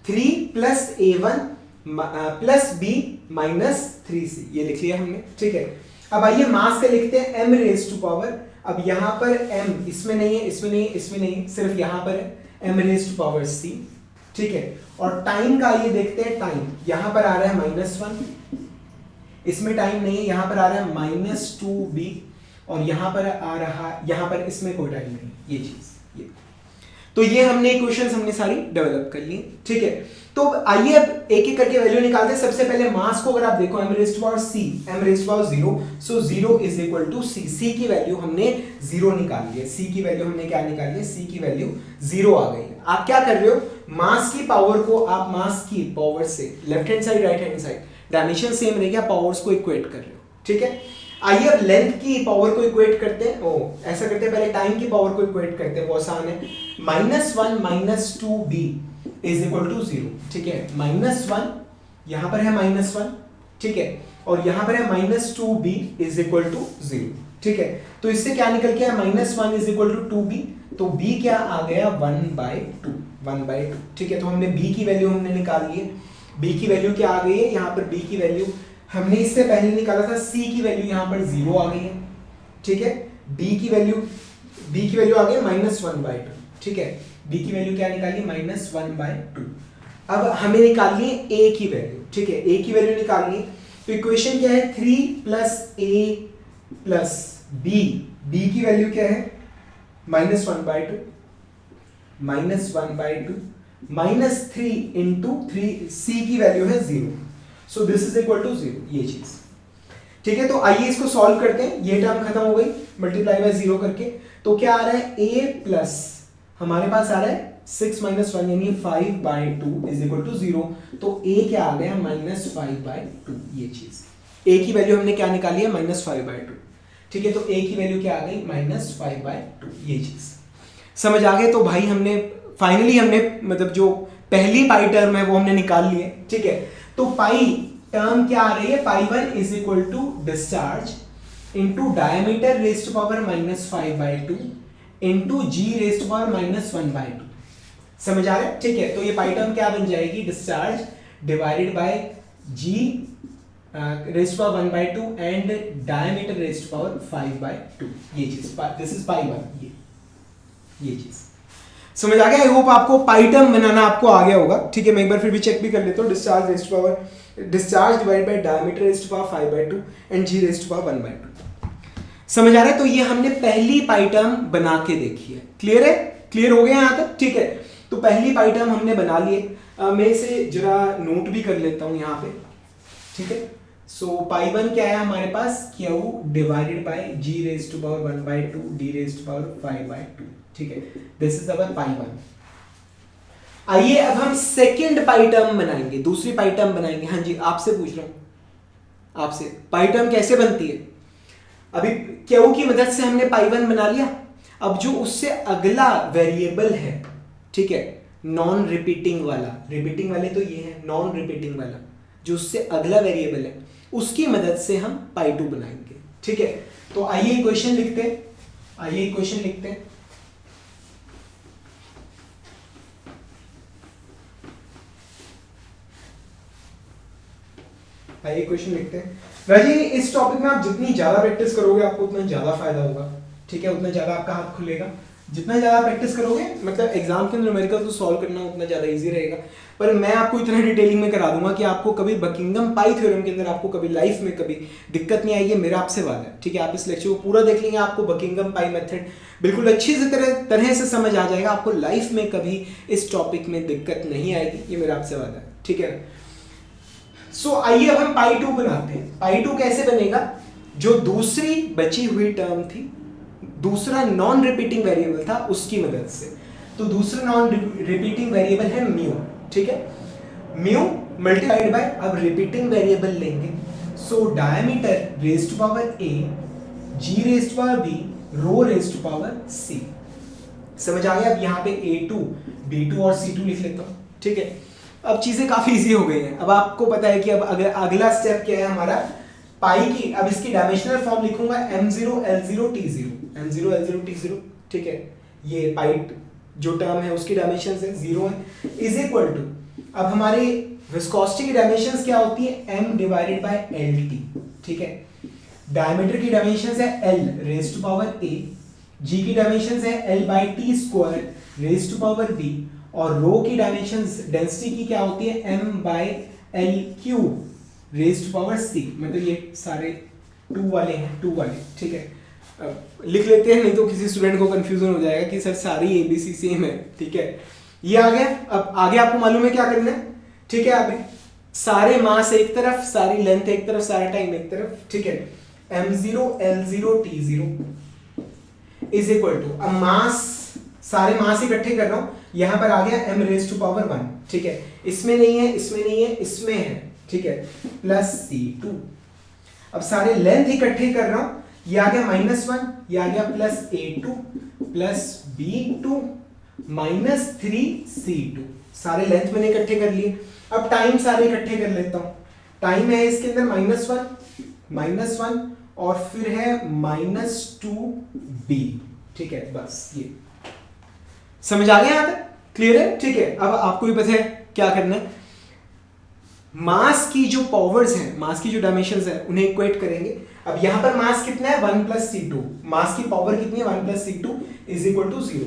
3 plus a1 plus b minus 3c, ये लिख लिया हमने। ठीक है, अब आइए मास का लिखते हैं m रेज टू पावर। अब यहां पर m इसमें नहीं है, इसमें नहीं है, इसमें नहीं है, सिर्फ यहां पर है m raise to power c। ठीक है, और टाइम का आइए देखते हैं। टाइम यहां पर आ रहा है -1, इसमें टाइम नहीं है, यहां पर आ रहा है -2b और यहां पर इसमें कोई टाइम नहीं। ये चीज ये तो ये हमने इक्वेशंस हमने सारी डेवलप कर ली। ठीक है, तो आइए अब एक एक करके वैल्यू निकालते हैं। सबसे पहले मास को अगर आप देखो m raise to power c, m raise to power 0, so 0 is equal to c। c की वैल्यू हमने 0 निकाल ली है। c की वैल्यू हमने क्या निकाली है? c की वैल्यू 0 आ गई है। आप क्या कर रहे हो? मास की पावर को आप मास की पावर से left hand side right hand side dimension same रहेगा, पावर्स को इक्वेट कर रहे हो। ठीक है, आइए अब लेंथ की पावर को इक्वेट करते हैं। ऐसा करते हैं, पहले टाइम की पावर को इक्वेट करते हैं, वो आसान है। -1 minus 2b is equal to 0। ठीक है, -1 यहां पर है -1। ठीक है, और यहां पर है -2b इज इक्वल टू 0। ठीक है, तो इससे क्या निकल के आया, -1 इज इक्वल टू 2b, तो b क्या आ गया 1/2। ठीक है, तो हमने b की वैल्यू हमने निकाल ली है। b की वैल्यू क्या आ गई है, यहाँ पर b की वैल्यू हमने इससे पहले निकाला था, c की वैल्यू यहाँ पर 0 आ गई है। ठीक है, b की वैल्यू आ गई -1/2। ठीक है, b की वैल्यू क्या निकाली, -1/2। अब हमें निकालनी है a की वैल्यू। ठीक है, a की वैल्यू निकालनी है, तो इक्वेशन क्या है, 3 + a + b। b की वैल्यू क्या है, -1/2 -3 इंटू 3, c की वैल्यू है 0, so this is equal to 0, ये चीज। ठीक है, तो आइए इसको सॉल्व करते हैं। ये टर्म खत्म हो गई, मल्टीप्लाई बाय 0 करके, तो क्या आ रहा है, a प्लस हमारे पास आ रहा है 6 - 1 यानी 5/2 इज इक्वल टू 0, तो a क्या आ गया, -5/2। ये चीज a की वैल्यू हमने क्या निकाली है, -5/2। ठीक है, तो a की वैल्यू क्या आ गई, -5/2। ये चीज समझ आ गए। तो भाई हमने फाइनली मतलब जो पहली पाई टर्म है वो हमने निकाल ली है। ठीक है, तो पाई टर्म क्या आ रही है, π1 is equal to discharge into diameter raised to power -5/2 into g raised to power -1/2। समझ आ रहा है? ठीक है, तो ये पाई टर्म क्या बन जाएगी, discharge divided by g raised to power 1/2 and diameter raised to power 5/2। ये चीज, दिस इज π1। ये चीज समझ आ गया। आई होप आपको पाई टर्म बनाना आपको आ गया होगा। ठीक है, मैं एक बार फिर भी चेक भी कर लेता हूँ। Discharge raised to power, discharge divided by diameter raised to power 5/2 and g raised to power 1/2। समझ आ रहा है? तो ये हमने पहली पाई टर्म बना के देखी है। क्लियर है? क्लियर हो गया यहाँ तक? ठीक है, तो पहली पाई टर्म हमने बना ली है। मैं इसे जरा नोट भी कर लेता हूँ यहाँ पे। ठीक है, सो π1 क्या है हमारे पास, q divided by g raised to power 1/2 d raised to power 5/2। ठीक है, दिस इज अवर π1। आइए अब हम सेकंड पाई टर्म बनाएंगे, दूसरी पाई टर्म बनाएंगे। हाँ जी, आपसे पूछ रहा हूं, आपसे पाई टर्म कैसे बनती है। अभी q की मदद से हमने π1 बना लिया। अब जो उससे अगला वेरिएबल है, ठीक है, नॉन रिपीटिंग वाला, रिपीटिंग वाले तो ये है, नॉन रिपीटिंग वाला जो उससे अगला वेरिएबल है, उसकी मदद से हम π2 बनाएंगे। ठीक है, तो आइए इक्वेशन लिखते हैं। आइए इक्वेशन लिखते हैं। आइए क्वेश्चन लिखते हैं। राजी, इस टॉपिक में आप जितनी ज्यादा प्रैक्टिस करोगे आपको उतना ज्यादा फायदा होगा। ठीक है, उतना ज्यादा आपका हाथ खुलेगा। जितना ज्यादा प्रैक्टिस करोगे, मतलब एग्जाम के अंदर न्यूमेरिकल तो सॉल्व करना उतना ज्यादा इजी रहेगा। पर मैं आपको इतना डिटेलिंग में करा दूंगा कि आपको कभी बकिंगम पाई थ्योरम के अंदर आपको कभी लाइफ में कभी दिक्कत नहीं आएगी, मेरा आपसे वादा है। ठीक है, आप इस लेक्चर को पूरा देख लेंगे, आपको बकिंगम पाई मेथड बिल्कुल अच्छी तरह से समझ आ जाएगा। आपको लाइफ में कभी इस टॉपिक में दिक्कत नहीं आएगी, ये मेरा आपसे वादा है। ठीक है, सो आइए अब हम π2 बनाते हैं। π2 कैसे बनेगा, जो दूसरी बची हुई टर्म थी, दूसरा नॉन रिपीटिंग वेरिएबल था, उसकी मदद से। तो दूसरा नॉन रिपीटिंग वेरिएबल है म्यू। ठीक है, म्यू मल्टीप्लाइड बाय, अब रिपीटिंग वेरिएबल लेंगे, so diameter raised to power a, g raised to power b, rho raised to power c। समझ आ गया? अब यहाँ पे a2, b2 और c2 लिख लेता हूँ। ठीक है, अब चीजें काफी इजी हो गई हैं। अब आपको पता है कि अब अगला स्टेप क्या है हमारा, पाई की। अब इसकी डायमेंशनल फॉर्म लिखूंगा m0 l0 t0, m0 l0 t0। ठीक है, ये पाई जो टर्म है उसकी डायमेंशन है 0 है, इज इक्वल टू, अब हमारी विस्कोसिटी की डायमेंशंस क्या होती है, m डिवाइडेड बाय lt। ठीक है, डायमीटर की डायमेंशंस है l raised to power a, g की डायमेंशंस है l by t square raised to power b, और रो की डायमेंशंस डेंसिटी की क्या होती है, m by l cube raised to power c। मतलब ये सारे 2 वाले हैं, 2 वाले। ठीक है, लिख लेते हैं, नहीं तो किसी स्टूडेंट को कंफ्यूजन हो जाएगा कि सर सारी ABC सेम है। ठीक है, ये आ गया। अब आगे आपको मालूम है क्या करना है। ठीक है, अभी सारे मास एक तरफ, सारी लेंथ एक तरफ, सारा टाइम एक तरफ। ठीक है, m0 l0 t0 is equal to, अब मास, सारे मास इकट्ठे कर रहा हूं, यहां पर आ गया m रेज़्ड टू पावर 1। ठीक है, इसमें नहीं है, इसमें नहीं है, इसमें है। ठीक है, प्लस c2। अब सारे लेंथ इकट्ठे कर रहा हूं, ये आ गया -1, ये आ गया plus a2 plus b2 minus 3c2। सारे लेंथ मैंने इकट्ठे कर लिए। अब टाइम सारे इकट्ठे कर लेता हूं। टाइम है इसके अंदर -1 और फिर है -2b, ठीक है, बस ये समझ आ गया यहां तक, क्लियर है, ठीक है। अब आपको भी पता है क्या करना है, मास की जो पावर्स हैं, मास की जो डायमेंशंस है उन्हें इक्वेट करेंगे। अब यहां पर मास कितना है 1 + c2, मास की पावर कितनी है 1 + c2 = 0,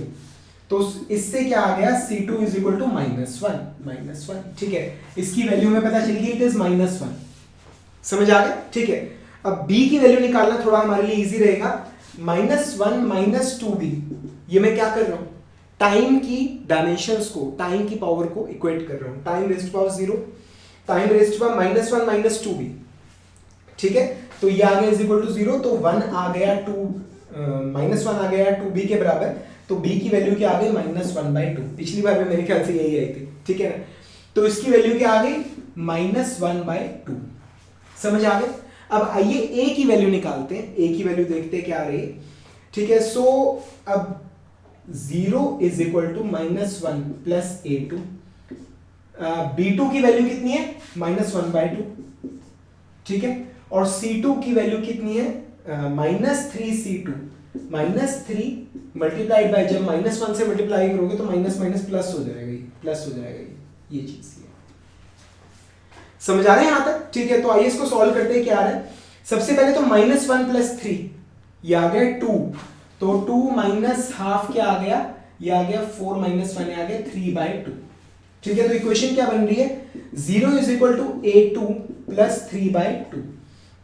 तो इससे क्या आ गया c2 = -1, ठीक है, इसकी वैल्यू में पता चल गई, इट इज -1, समझ आ गया, ठीक है। अब b की वैल्यू निकालना थोड़ा हमारे लिए इजी रहेगा, -1 - 2b, ये मैं क्या कर रहा हूं, टाइम की डायमेंशंस को, टाइम की पावर को इक्वेट कर रहा हूं, time raised to power 0, time raised to power -1 - 2b, ठीक है, तो ये आ गया =0, तो 1 आ गया 2 -1 आ गया 2b के बराबर, तो b की वैल्यू क्या आ गई -1/2, पिछली बार में मेरे ख्याल से यही आई थी, ठीक है ना, तो इसकी वैल्यू क्या आ गई -1/2, समझ आ गया। अब आइए a की वैल्यू निकालते हैं, a की वैल्यू देखते हैं क्या आ रही है, ठीक है। सो अब 0 = -1 + a2, b2 की वैल्यू कितनी है -1/2, ठीक है, और c2 की वैल्यू कितनी है -3c2, -3 मल्टीप्लाइड बाय, जब -1 से मल्टीप्लाई करोगे तो माइनस माइनस प्लस हो जाएगा, ये चीज समझ आ रहा है यहां तक, ठीक है। तो आइए इसको सॉल्व करते हैं, क्या आ रहा है, सबसे पहले तो -1 + 3, ये आ गया 2, तो 2 -½ क्या आ गया, ये आ गया 4 - 1 आ गया 3/2, ठीक है। तो इक्वेशन क्या बन रही है 0 = a2 + 3/2,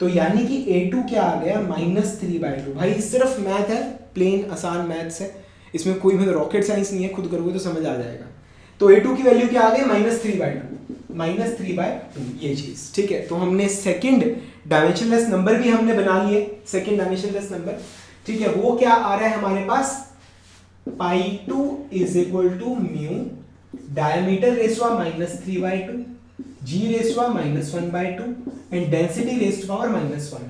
तो यानी कि a2 क्या आ गया -3/2। भाई सिर्फ मैथ है, प्लेन आसान मैथ्स है, इसमें कोई मतलब रॉकेट साइंस नहीं है, खुद करोगे तो समझ आ जाएगा। तो a2 की वैल्यू क्या आ गई -3/2, ये चीज, ठीक है। तो हमने सेकंड डायमेंशनलेस नंबर भी हमने बना लिए, सेकंड डायमेंशनलेस नंबर, ठीक है, वो क्या आ रहा है हमारे पास π2 = μ diameter raised to -3/2, g raised to -1/2 and density raised to power -1,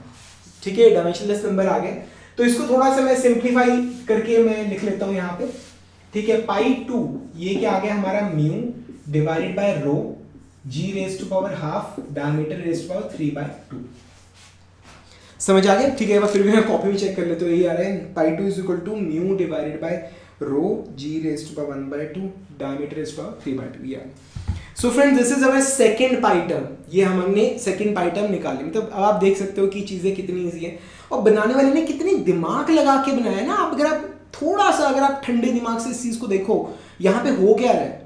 ठीक है, डायमेंशनलेस नंबर आ गए। तो इसको थोड़ा सा मैं सिंपलीफाई करके मैं लिख लेता हूं यहाँ पे, ठीक है। π2 ये क्या आ गया हमारा μ divided by rho, g raised to power ½ diameter raised to power 3/2, समझ आ गया, ठीक है। फिर भी मैं कॉपी में चेक कर लेते, तो यही आ रहा है π2 = μ divided by rho, g raised to power 1/2 diameter raised to power 3/2, ये आ गया। So friends this is our second pi term, ये हमने सेकंड पाई टर्म निकाली। मतलब अब आप देख सकते हो कि चीज़ें कितनी ईजी है, और बनाने वाले ने कितनी दिमाग लगा के बनाया ना। आप अगर आप थोड़ा सा अगर आप ठंडे दिमाग से इस चीज़ को देखो, यहाँ पे हो क्या रहा है।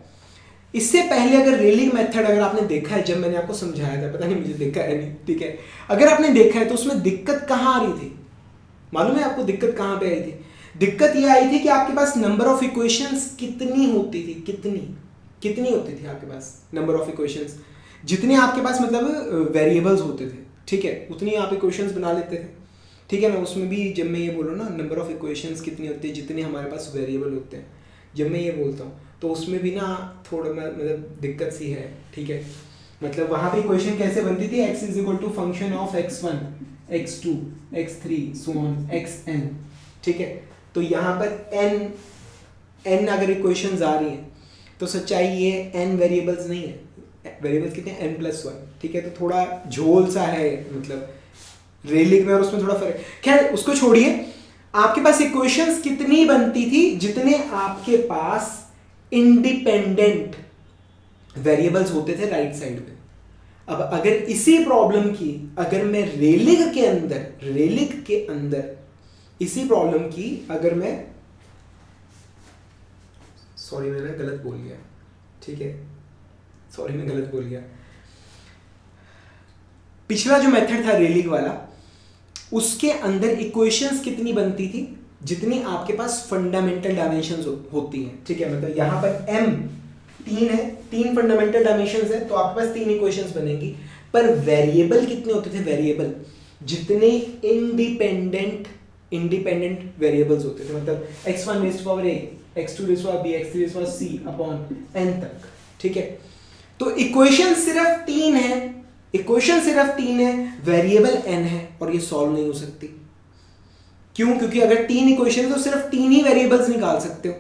इससे पहले अगर रेलिंग मेथड अगर आपने देखा है, जब मैंने आपको समझाया था, पता नहीं मुझे देखा है नहीं, ठीक है, अगर आपने देखा है तो उसमें दिक्कत कहाँ आ रही थी, मालूम है आपको दिक्कत कहाँ पे आई थी? दिक्कत ये आई थी कि आपके पास नंबर ऑफ इक्वेशंस कितनी होती थी, कितनी होती थी आपके पास नंबर ऑफ इक्वेशंस, जितने आपके पास मतलब वेरिएबल्स होते थे, ठीक है, उतनी आप इक्वेशंस बना लेते थे, ठीक है ना। उसमें भी जब मैं ये बोलूँ ना नंबर ऑफ इक्वेशंस कितनी होती है, जितने हमारे पास वेरिएबल होते हैं, जब मैं ये बोलता हूँ तो उसमें भी ना थोड़ा मतलब दिक्कत सी है, ठीक है। मतलब वहाँ पे इक्वेशन कैसे बनती थी, x = function of x1 x2 x3 so on xn, ठीक है। तो यहाँ पर n अगर इक्वेशंस आ रही हैं तो सच्चाई ये n वेरिएबल्स नहीं है, वेरिएबल्स कितने हैं n+1, ठीक है। तो थोड़ा झोल सा है मतलब रेलिंग में और उसमें थोड़ा फर्क। खैर उसको छोड़िए, आपके पास इक्वेशंस कितनी बनती थी, जितने आपके पास इंडिपेंडेंट वेरिएबल्स होते थे राइट साइड पे। अब अगर इसी प्रॉब्लम की अगर मैं रेलिंग के अंदर इसी प्रॉब्लम की अगर मैं सॉरी मैंने गलत बोल गया, ठीक है, सॉरी मैं गलत बोल गया। पिछला जो मेथड था रेलिंग वाला, उसके अंदर इक्वेशंस कितनी बनती थी, जितनी आपके पास फंडामेंटल डायमेंशंस होती हैं, ठीक है। मतलब यहां पर m 3 है, 3 फंडामेंटल डायमेंशंस है, तो आपके पास 3 इक्वेशंस बनेंगी। पर वेरिएबल कितने होते थे, वेरिएबल जितने इंडिपेंडेंट वेरिएबल्स होते थे, मतलब x1 raised to power a, x2 raised to power b, x3 raised to power c upon n तक, ठीक है। तो इक्वेशन सिर्फ 3 है, वेरिएबल n है, और ये सॉल्व नहीं हो सकती। क्यों? क्योंकि अगर 3 इक्वेशन तो सिर्फ 3 ही वेरिएबल्स निकाल सकते हो।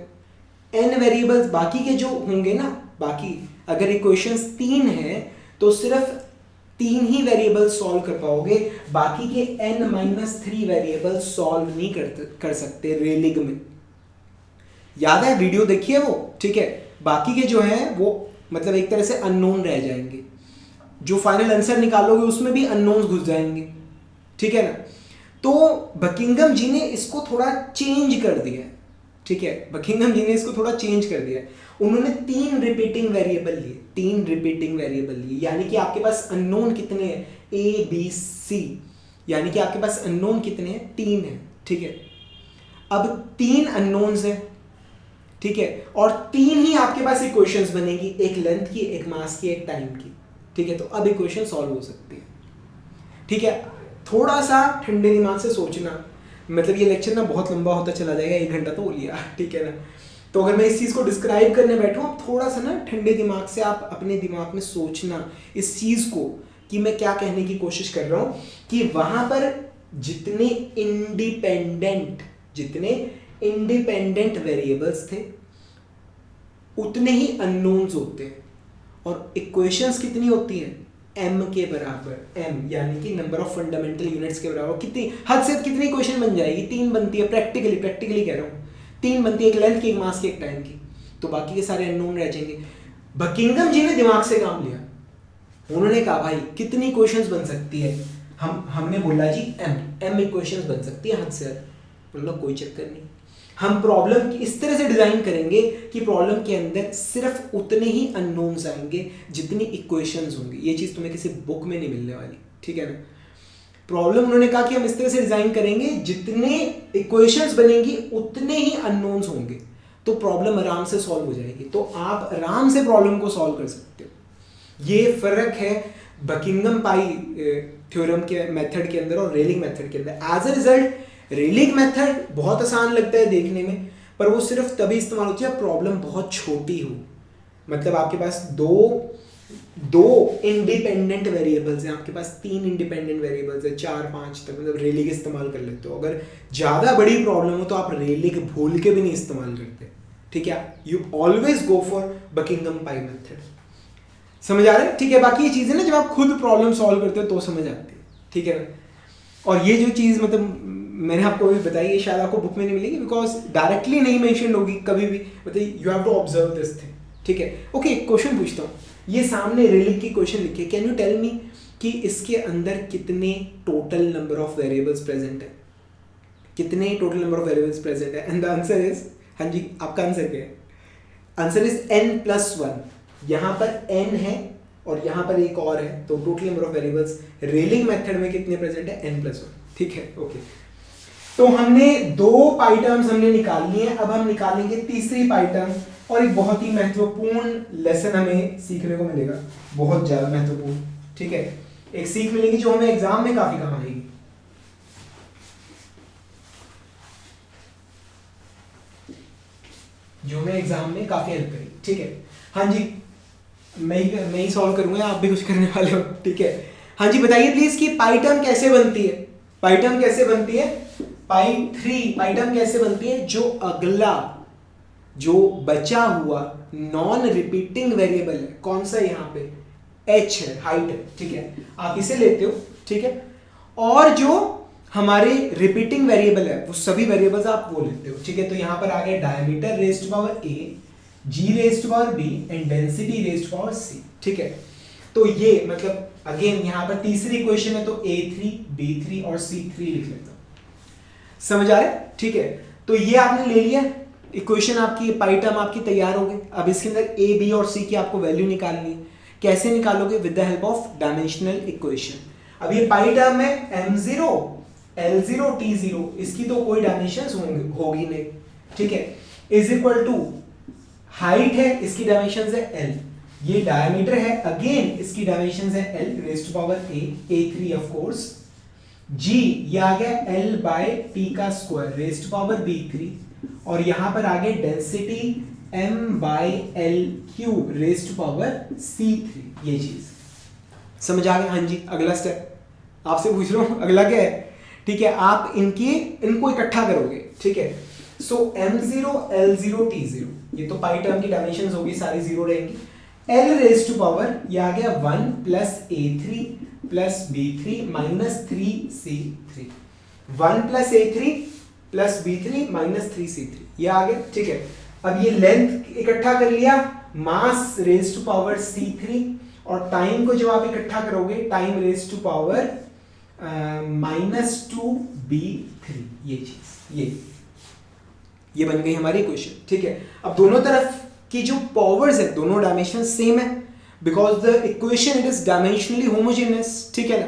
n वेरिएबल्स बाकी के जो होंगे ना, बाकी अगर इक्वेशंस 3 है तो सिर्फ 3 ही वेरिएबल सॉल्व कर पाओगे, बाकी के n-3 वेरिएबल सॉल्व नहीं कर सकते रेलिग में। याद है, वीडियो देखिए वो, ठीक है। बाकी के जो हैं वो मतलब एक तरह से अननोन रह जाएंगे, जो फाइनल आंसर निकालोगे उसमें भी अननोन्स घुस जाएंगे, ठीक है ना। तो बकिंघम जी ने इसको थोड़ा चेंज कर दिया है, ठीक है। बकिंघम जी ने इसको थोड़ा चेंज कर दिया है। उन्होंने 3 रिपीटिंग वेरिएबल लिए, 3 रिपीटिंग वेरिएबल लिए, यानी कि आपके पास अननोन कितने हैं, A B C, यानी कि आपके पास अननोन कितने हैं, 3 है, ठीक है। अब 3 अननोन्स हैं, ठीक है, और 3 ही आपके पास इक्वेशंस बनेगी, एक लेंथ की, एक मास की, एक टाइम की, ठीक है। तो अब इक्वेशन सॉल्व हो सकती है, ठीक है। थोड़ा सा ठंडे दिमाग से सोचना, मतलब ये लेक्चर ना बहुत लंबा होता चला जाएगा, 1 घंटा तो हो लिया, ठीक है ना। तो अगर मैं इस चीज़ को डिस्क्राइब करने बैठूँ, आप थोड़ा सा ना ठंडे दिमाग से आप अपने दिमाग में सोचना इस चीज़ को कि मैं क्या कहने की कोशिश कर रहा हूँ, कि वहाँ पर जितने इंडिपेंडेंट वेरिएबल्स थे उतने ही अननोन्स होते हैं, और इक्वेशंस कितनी होती हैं, m के बराबर, m यानी कि नंबर ऑफ फंडामेंटल यूनिट्स के बराबर। कितनी हद से कितनी इक्वेशन बन जाएगी, 3 बनती है, प्रैक्टिकली कह रहा हूँ, 3 बनती है, एक लेंथ की, एक मास की, एक टाइम की, तो बाकी के सारे अननोन रह जाएंगे। बकिंघम जी ने दिमाग से काम लिया, उन्होंने कहा भाई कितनी इक्वेशंस बन सकती है, हमने बोला जी m इक्वेशंस बन सकती है हद से हद, बोला कोई चक्कर नहीं, हम प्रॉब्लम इस तरह से डिजाइन करेंगे कि प्रॉब्लम के अंदर सिर्फ उतने ही अननोन्स आएंगे जितनी इक्वेशंस होंगी। ये चीज तुम्हें किसी बुक में नहीं मिलने वाली, ठीक है ना। प्रॉब्लम उन्होंने कहा कि हम इस तरह से डिजाइन करेंगे, जितने इक्वेशंस बनेंगी उतने ही अननोन्स होंगे, तो प्रॉब्लम आराम से सॉल्व हो जाएगी। तो आप आराम से प्रॉब्लम को सॉल्व कर सकते हो। ये फर्क है बकिंघम पाई थ्योरम के मेथड के अंदर और रेलिग मेथड के अंदर। एज अ रिजल्ट रेलिग मेथड बहुत आसान लगता है देखने में, पर वो सिर्फ तभी इस्तेमाल होती है प्रॉब्लम बहुत छोटी हो, मतलब आपके पास दो इंडिपेंडेंट वेरिएबल्स हैं, आपके पास 3 इंडिपेंडेंट वेरिएबल्स है, 4-5 तक, मतलब रेलिग इस्तेमाल कर लेते हो। अगर ज़्यादा बड़ी प्रॉब्लम हो तो आप रेलिग भूल के भी नहीं इस्तेमाल करते, ठीक है। You always go for Buckingham pi method. समझ आ रहा है, ठीक है। बाकी ये चीज़ें ना जब आप खुद प्रॉब्लम सॉल्व करते हो तो समझ आती है, ठीक है। और ये जो चीज़ मतलब मैंने आपको अभी बताई, ये शायद आपको बुक में नहीं मिलेगी, बिकॉज डायरेक्टली नहीं मेंशन होगी कभी भी, मतलब you have to observe this thing, ठीक है। ओके, क्वेश्चन पूछता हूँ, ये सामने रेलिग की क्वेश्चन लिखी है, कैन यू टेल मी कि इसके अंदर कितने total number of variables present है, कितने total number of variables present है, एंड द आंसर इज, हाँ जी आपका आंसर क्या है, आंसर इज n+1। यहाँ पर n है और यहाँ पर एक और है, तो total number of variables Rayleigh method में कितने प्रेजेंट है, n+1, ठीक है। ओके, तो हमने 2 पाई टर्म्स हमने निकाल लिए हैं, अब हम निकालेंगे तीसरी पाई टर्म, और एक बहुत ही महत्वपूर्ण लेसन हमें सीखने को मिलेगा, बहुत ज्यादा महत्वपूर्ण, ठीक है। एक सीख मिलेगी जो हमें एग्जाम में काफी काम आएगी। जो हमें एग्जाम में काफी हेल्प करेगी, ठीक है। हाँ जी, मैं ही सॉल्व करूंगा, आप भी कुछ करने वाले हो, ठीक है। हाँ जी बताइए प्लीज कि पाई टर्म कैसे बनती है, पाई टर्म कैसे बनती है, पाई टर्म कैसे बनती है, जो अगला जो बचा हुआ नॉन रिपीटिंग वेरिएबल है, कौन सा यहाँ पे h है, हाइट है, ठीक है, आप इसे लेते हो, ठीक है। और जो हमारे रिपीटिंग वेरिएबल है वो सभी वेरिएबल्स आप वो लेते हो, ठीक है। तो यहाँ पर आ गया diameter raised to power a, g raised to power b and density raised to power c, ठीक है। तो ये मतलब अगेन यहाँ पर तीसरी इक्वेशन है, तो a3 b3 और c3 लिख लेता हूँ, समझ आ रहा है, ठीक है। तो ये आपने ले लिया, इक्वेशन आपकी पाई टर्म आपकी तैयार हो गई। अब इसके अंदर a b और c की आपको वैल्यू निकालनी है, कैसे निकालोगे, with the help of dimensional equation. अब ये पाई टर्म में m0 l0 t0, इसकी तो कोई डायमेंशंस होगी नहीं, ठीक है, इज इक्वल टू हाइट है, इसकी डायमेंशंस है l, ये डायमीटर है, अगेन इसकी डायमेंशंस है l raised to power a, a3 of course, g ये आ गया l बाय t का square raised to power b3, और यहां पर आ गया density m by l cube raised to power c3, ये चीज समझ आ गया। हाँ जी, अगला स्टेप आपसे पूछ रहा हूं, अगला क्या है, ठीक है, आप इनको इकट्ठा करोगे, ठीक है। सो m0 l0 t0, ये तो पाई टर्म की डायमेंशंस होगी, सारी जीरो रहेंगी। L रेज टू पावर ये आ गया 1 plus A3 plus B3 minus 3C3, 1 plus A3 plus B3 minus 3C3 ये आ गया, ठीक है। अब ये लेंथ इकट्ठा कर लिया, मास रेज टू पावर C3, और टाइम को जब आप इकट्ठा करोगे time raise to power -2B3, ये चीज ये बन गई हमारी इक्वेशन, ठीक है। अब दोनों तरफ की जो पावर्स है दोनों डायमेंशन सेम है, because the equation it is dimensionally homogeneous, ठीक है ना।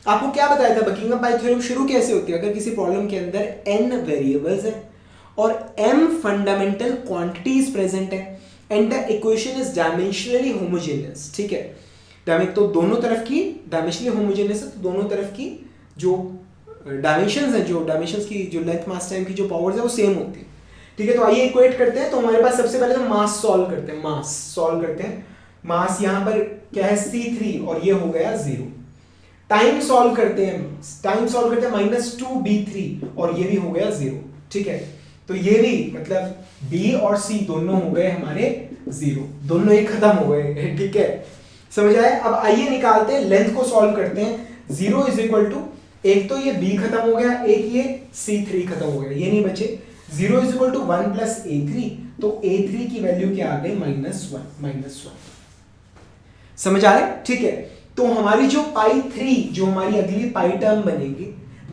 आपको क्या बताया था बकिंघम पाई थ्योरम शुरू कैसे होती है? अगर किसी प्रॉब्लम के अंदर n वेरिएबल्स हैं और m फंडामेंटल क्वांटिटीज प्रेजेंट है and the equation is dimensionally homogeneous, ठीक है। तो दोनों तरफ की डायमेंशनली होमोजेनियस है, तो दोनों तरफ की जो डायमेंशंस है, जो डायमेंशंस की जो लेंथ मास टाइम की जो पावर्स है वो सेम होती है, ठीक है। तो आइए इक्वेट करते हैं। तो हमारे पास सबसे पहले तो मास सॉल्व करते हैं, मास यहां पर क्या है C3 और ये हो गया 0। टाइम सॉल्व करते हैं -2B3 और ये भी हो गया 0, ठीक है। तो ये भी मतलब B और C दोनों हो गए हमारे 0, दोनों ही खत्म हो गए, ठीक है। समझ आए? अब आइए निकालते हैं, लेंथ को सॉल्व करते हैं। 0 इज इक्वल टू, एक तो ये B खत्म हो गया, एक ये C3 खत्म हो गया, ये नहीं बचे। 0 is equal to 1 plus A3, तो A3 की वैल्यू क्या आ गई? -1। समझ आ रहा है? ठीक है। तो हमारी जो π3, जो हमारी अगली पाई टर्म बनेगी,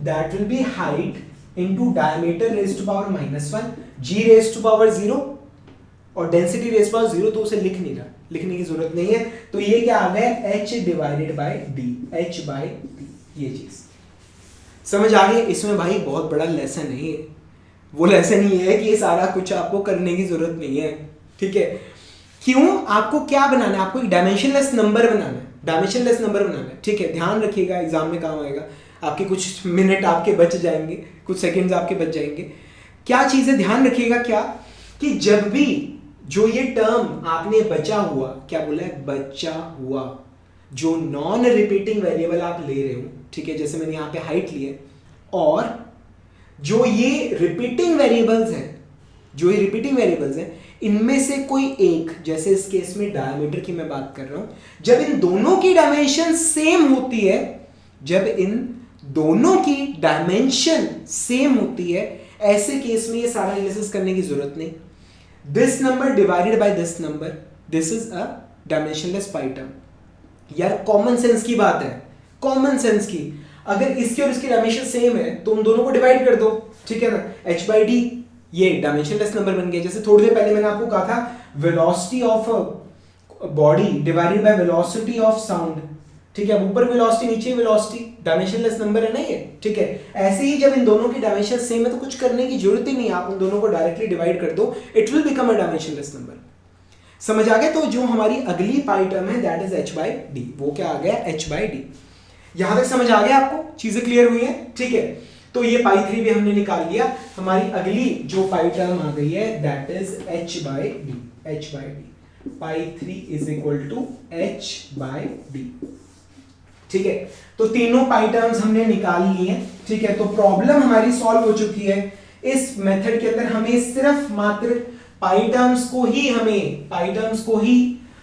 that will be height into diameter raise to power -1, g raise to power 0 और डेंसिटी रेज टू पावर 0, तो उसे लिखने की जरूरत नहीं है। तो ये क्या आ गया? h डिवाइडेड बाय d, ये चीज समझ आ गई। इसमें भाई बहुत बड़ा लेसन नहीं है, वो लेसन ही है कि ये सारा कुछ आपको करने की जरूरत नहीं है, ठीक है। क्यों? आपको क्या बनाना है? आपको एक डायमेंशनलेस नंबर बनाना है, ठीक है। ध्यान रखिएगा, एग्जाम में काम आएगा। आपके कुछ मिनट आपके बच जाएंगे, कुछ सेकंड्स आपके बच जाएंगे। क्या चीजें ध्यान रखिएगा? क्या कि जब भी जो ये टर्म आपने बचा हुआ, क्या बोला है? बचा हुआ जो नॉन रिपीटिंग वेरिएबल आप ले रहे हो, ठीक है, जैसे मैंने यहाँ पे हाइट ली है, और जो ये रिपीटिंग वेरिएबल्स हैं, इनमें से कोई एक, जैसे इस केस में डायमीटर की मैं बात कर रहा हूं, जब इन दोनों की डायमेंशन सेम होती है, ऐसे केस में ये सारा एनालिसिस करने की जरूरत नहीं। This number divided by this number, this is a dimensionless pi term. यार कॉमन सेंस की बात है, कॉमन सेंस की। अगर इसकी और इसकी डायमेंशन सेम है तो उन दोनों को डिवाइड कर दो, ठीक है ना। h/d ये डायमेंशनलेस नंबर बन गया। जैसे थोड़ी देर पहले मैंने आपको कहा था velocity of body divided by velocity of sound, ठीक है। ऊपर वेलोसिटी नीचे वेलोसिटी, डायमेंशनलेस नंबर है ना ये, ठीक है। ऐसे ही जब इन दोनों की डायमेंशन सेम है तो कुछ करने की जरूरत ही नहीं, आप उन दोनों को डायरेक्टली डिवाइड कर दो, it will become a dimensionless number. समझ आ गया? तो जो हमारी अगली पाई टर्म है दैट इज h/d, वो क्या आ गया? h/d। यहां तक समझ आ गया आपको? चीजें क्लियर हुई है, ठीक है। तो ये π3 भी हमने निकाल लिया। हमारी अगली जो पाई टर्म आ गई है that is h/d, π3 is equal to h/d, ठीक है। तो तीनों पाई टर्म्स हमने निकाल ली हैं, ठीक है। तो प्रॉब्लम हमारी सॉल्व हो चुकी है। इस मेथड के अंदर हमें सिर्फ मात्र पाई टर्म्स को ही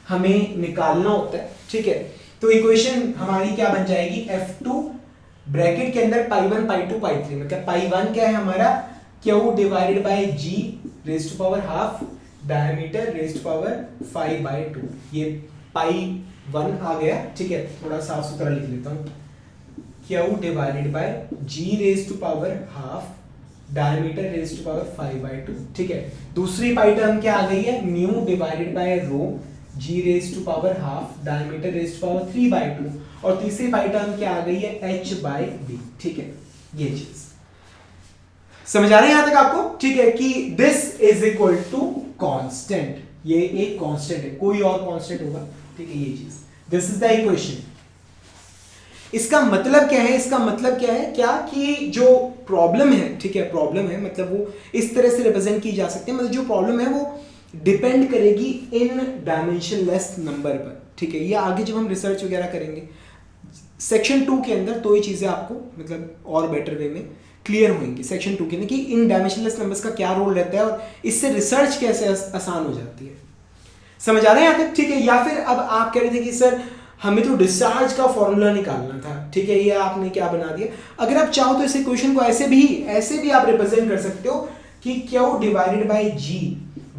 हमें निकालना होता है, ठीक है। तो इक्वेशन हमारी क्या बन जाएगी? F2 ब्रैकेट के अंदर π1 π2 π3, मतलब π1 क्या है हमारा? Q divided by g raise to power half diameter raise to power 5/2, ये π1 आ गया, ठीक है। थोड़ा साफ सुथरा लिख लेता हूं, Q divided by g raise to power half diameter raise to power 5/2, ठीक है। दूसरी पाई टर्म क्या आ गई है? Nu divided by rho g raise to power half diameter raise to power 3/2, और तीसरी पाई टर्म क्या आ गई है? h/d, ठीक है। ये चीज समझ आ रही है यहां तक आपको? ठीक है, कि this is equal to constant, ये एक कांस्टेंट है, कोई और कांस्टेंट होगा, ठीक है। ये चीज, दिस इज द इक्वेशन। इसका मतलब क्या है? इसका मतलब क्या है? क्या कि जो प्रॉब्लम है, ठीक है, प्रॉब्लम है मतलब वो इस तरह से रिप्रेजेंट की जा सकती है, मतलब जो प्रॉब्लम है वो डिपेंड करेगी इन डायमेंशनलेस नंबर पर, ठीक है। ये आगे जब हम रिसर्च वगैरह करेंगे सेक्शन 2 के अंदर, तो ये चीजें आपको मतलब और बेटर वे में क्लियर होंगी सेक्शन 2 के अंदर, कि इन डायमेंशनलेस नंबर्स का क्या रोल रहता है और इससे रिसर्च कैसे आसान हो जाती है। समझ आ रहा है यहाँ तक? ठीक है। या फिर अब आप कह रहे थे कि सर हमें तो डिस्चार्ज का फॉर्मूला निकालना था, ठीक है, ये आपने क्या बना दिया। अगर आप चाहो तो इस इक्वेशन को ऐसे भी आप रिप्रेजेंट कर सकते हो कि Q divided by G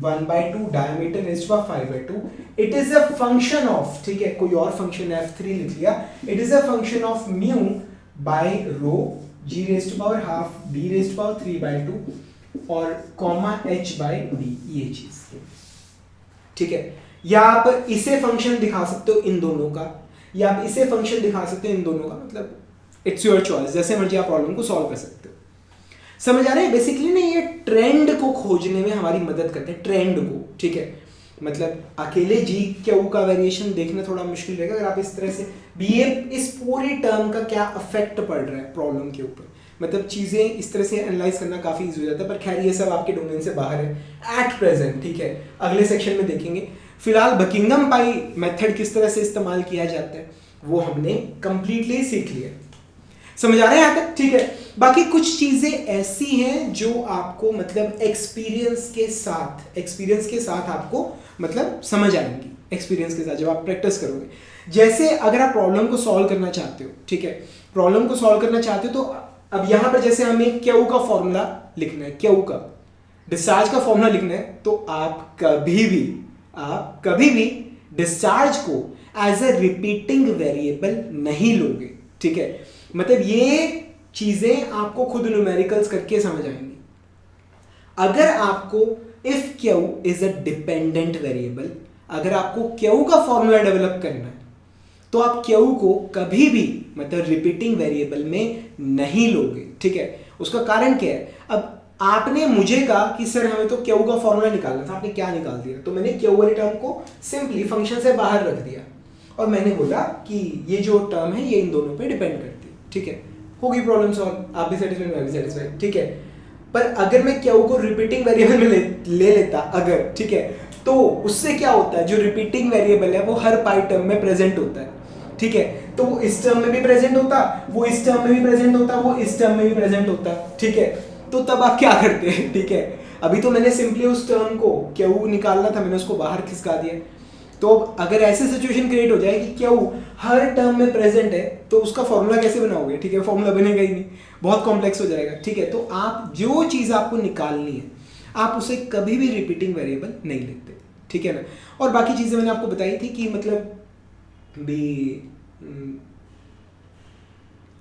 1/2 diameter raised to 5/2 it is a function of, ठीक है, कोई और फंक्शन F3 लिख लिया, it is a function of mu by rho G raised to power half D raised to power 3/2 और comma H bye D, ये चीज, ठीक है। या आप इसे फंक्शन दिखा सकते हो इन दोनों का, या आप इसे फंक्शन दिखा सकते हो इन दोनों का, मतलब इट्स योर चॉइस, जैसे मर्जी आप प्रॉब्लम को सॉल्व कर सकते हो। समझ आ रहे हैं? बेसिकली ना ये ट्रेंड को खोजने में हमारी मदद करते हैं, ट्रेंड को, ठीक है। मतलब अकेले G Q का वेरिएशन देखना थोड़ा मुश्किल रहेगा, अगर आप इस तरह से ये इस पूरी टर्म का क्या इफेक्ट पड़ रहा है प्रॉब्लम के ऊपर, मतलब चीजें इस तरह से एनालाइज करना काफी इजी हो जाता है। पर खैर ये सब आपके डोमेन से बाहर है एट प्रेजेंट, ठीक है, अगले सेक्शन में देखेंगे। फिलहाल बकिंघम पाई मेथड किस तरह से इस्तेमाल किया जाता है वो हमने कंप्लीटली सीख लिया। समझ आ रहा है यहाँ तक? ठीक है। बाकी कुछ चीजें ऐसी हैं जो आपको मतलब एक्सपीरियंस के साथ आपको मतलब समझ आएंगी, एक्सपीरियंस के साथ जब आप प्रैक्टिस करोगे। जैसे अगर आप प्रॉब्लम को सॉल्व करना चाहते हो, ठीक है, प्रॉब्लम को सॉल्व करना चाहते हो तो अब यहां पर जैसे हमें Q का फॉर्मूला लिखना है, Q का डिस्चार्ज का फॉर्मूला लिखना है, तो आप कभी भी डिस्चार्ज को एज अ रिपीटिंग वेरिएबल नहीं लोगे, ठीक है। मतलब ये चीजें आपको खुद न्यूमेरिकल्स करके समझ आएंगी। अगर आपको if Q is a dependent variable, अगर आपको Q का फॉर्मूला डेवलप करना है तो आप Q को कभी भी मतलब रिपीटिंग वेरिएबल में नहीं लोगे, ठीक है। उसका कारण क्या है? अब आपने मुझे कहा कि सर हमें तो Q का फॉर्मूला निकालना था, आपने क्या निकाल दिया? तो मैंने Q वाली टर्म को सिंपली फंक्शन से बाहर रख दिया और मैंने बोला कि ये जो टर्म है ये इन दोनों पे डिपेंड करती है, ठीक है। होगी प्रॉब्लम सॉल्व, आप भी सेटिस्फाइड, मैं भी सेटिस्फाइड, ठीक है। पर अगर मैं Q को रिपीटिंग वेरिएबल में ले लेता अगर, ठीक है, तो उससे क्या होता है, जो रिपीटिंग वेरिएबल है वो हर पाई टर्म में प्रेजेंट होता है, ठीक है। तो वो इस टर्म में भी प्रेजेंट होता, वो इस टर्म में भी प्रेजेंट होता, वो इस टर्म में भी प्रेजेंट होता, ठीक है। तो तब आप क्या करते हैं, ठीक है। अभी तो मैंने सिंपली उस टर्म को Q निकालना था, मैंने उसको बाहर खिसका दिया। तो अगर ऐसे सिचुएशन क्रिएट हो जाए कि Q हर टर्म में प्रेजेंट है तो उसका फॉर्मूला कैसे बनाओगे, ठीक है, फॉर्मूला बनेगा ही नहीं, बहुत कॉम्प्लेक्स हो जाएगा, ठीक है। तो आप जो चीज़ आपको निकालनी है आप उसे कभी भी रिपीटिंग वेरिएबल नहीं लेते, ठीक है ना। और बाकी चीज़ें मैंने आपको बताई थी कि मतलब भी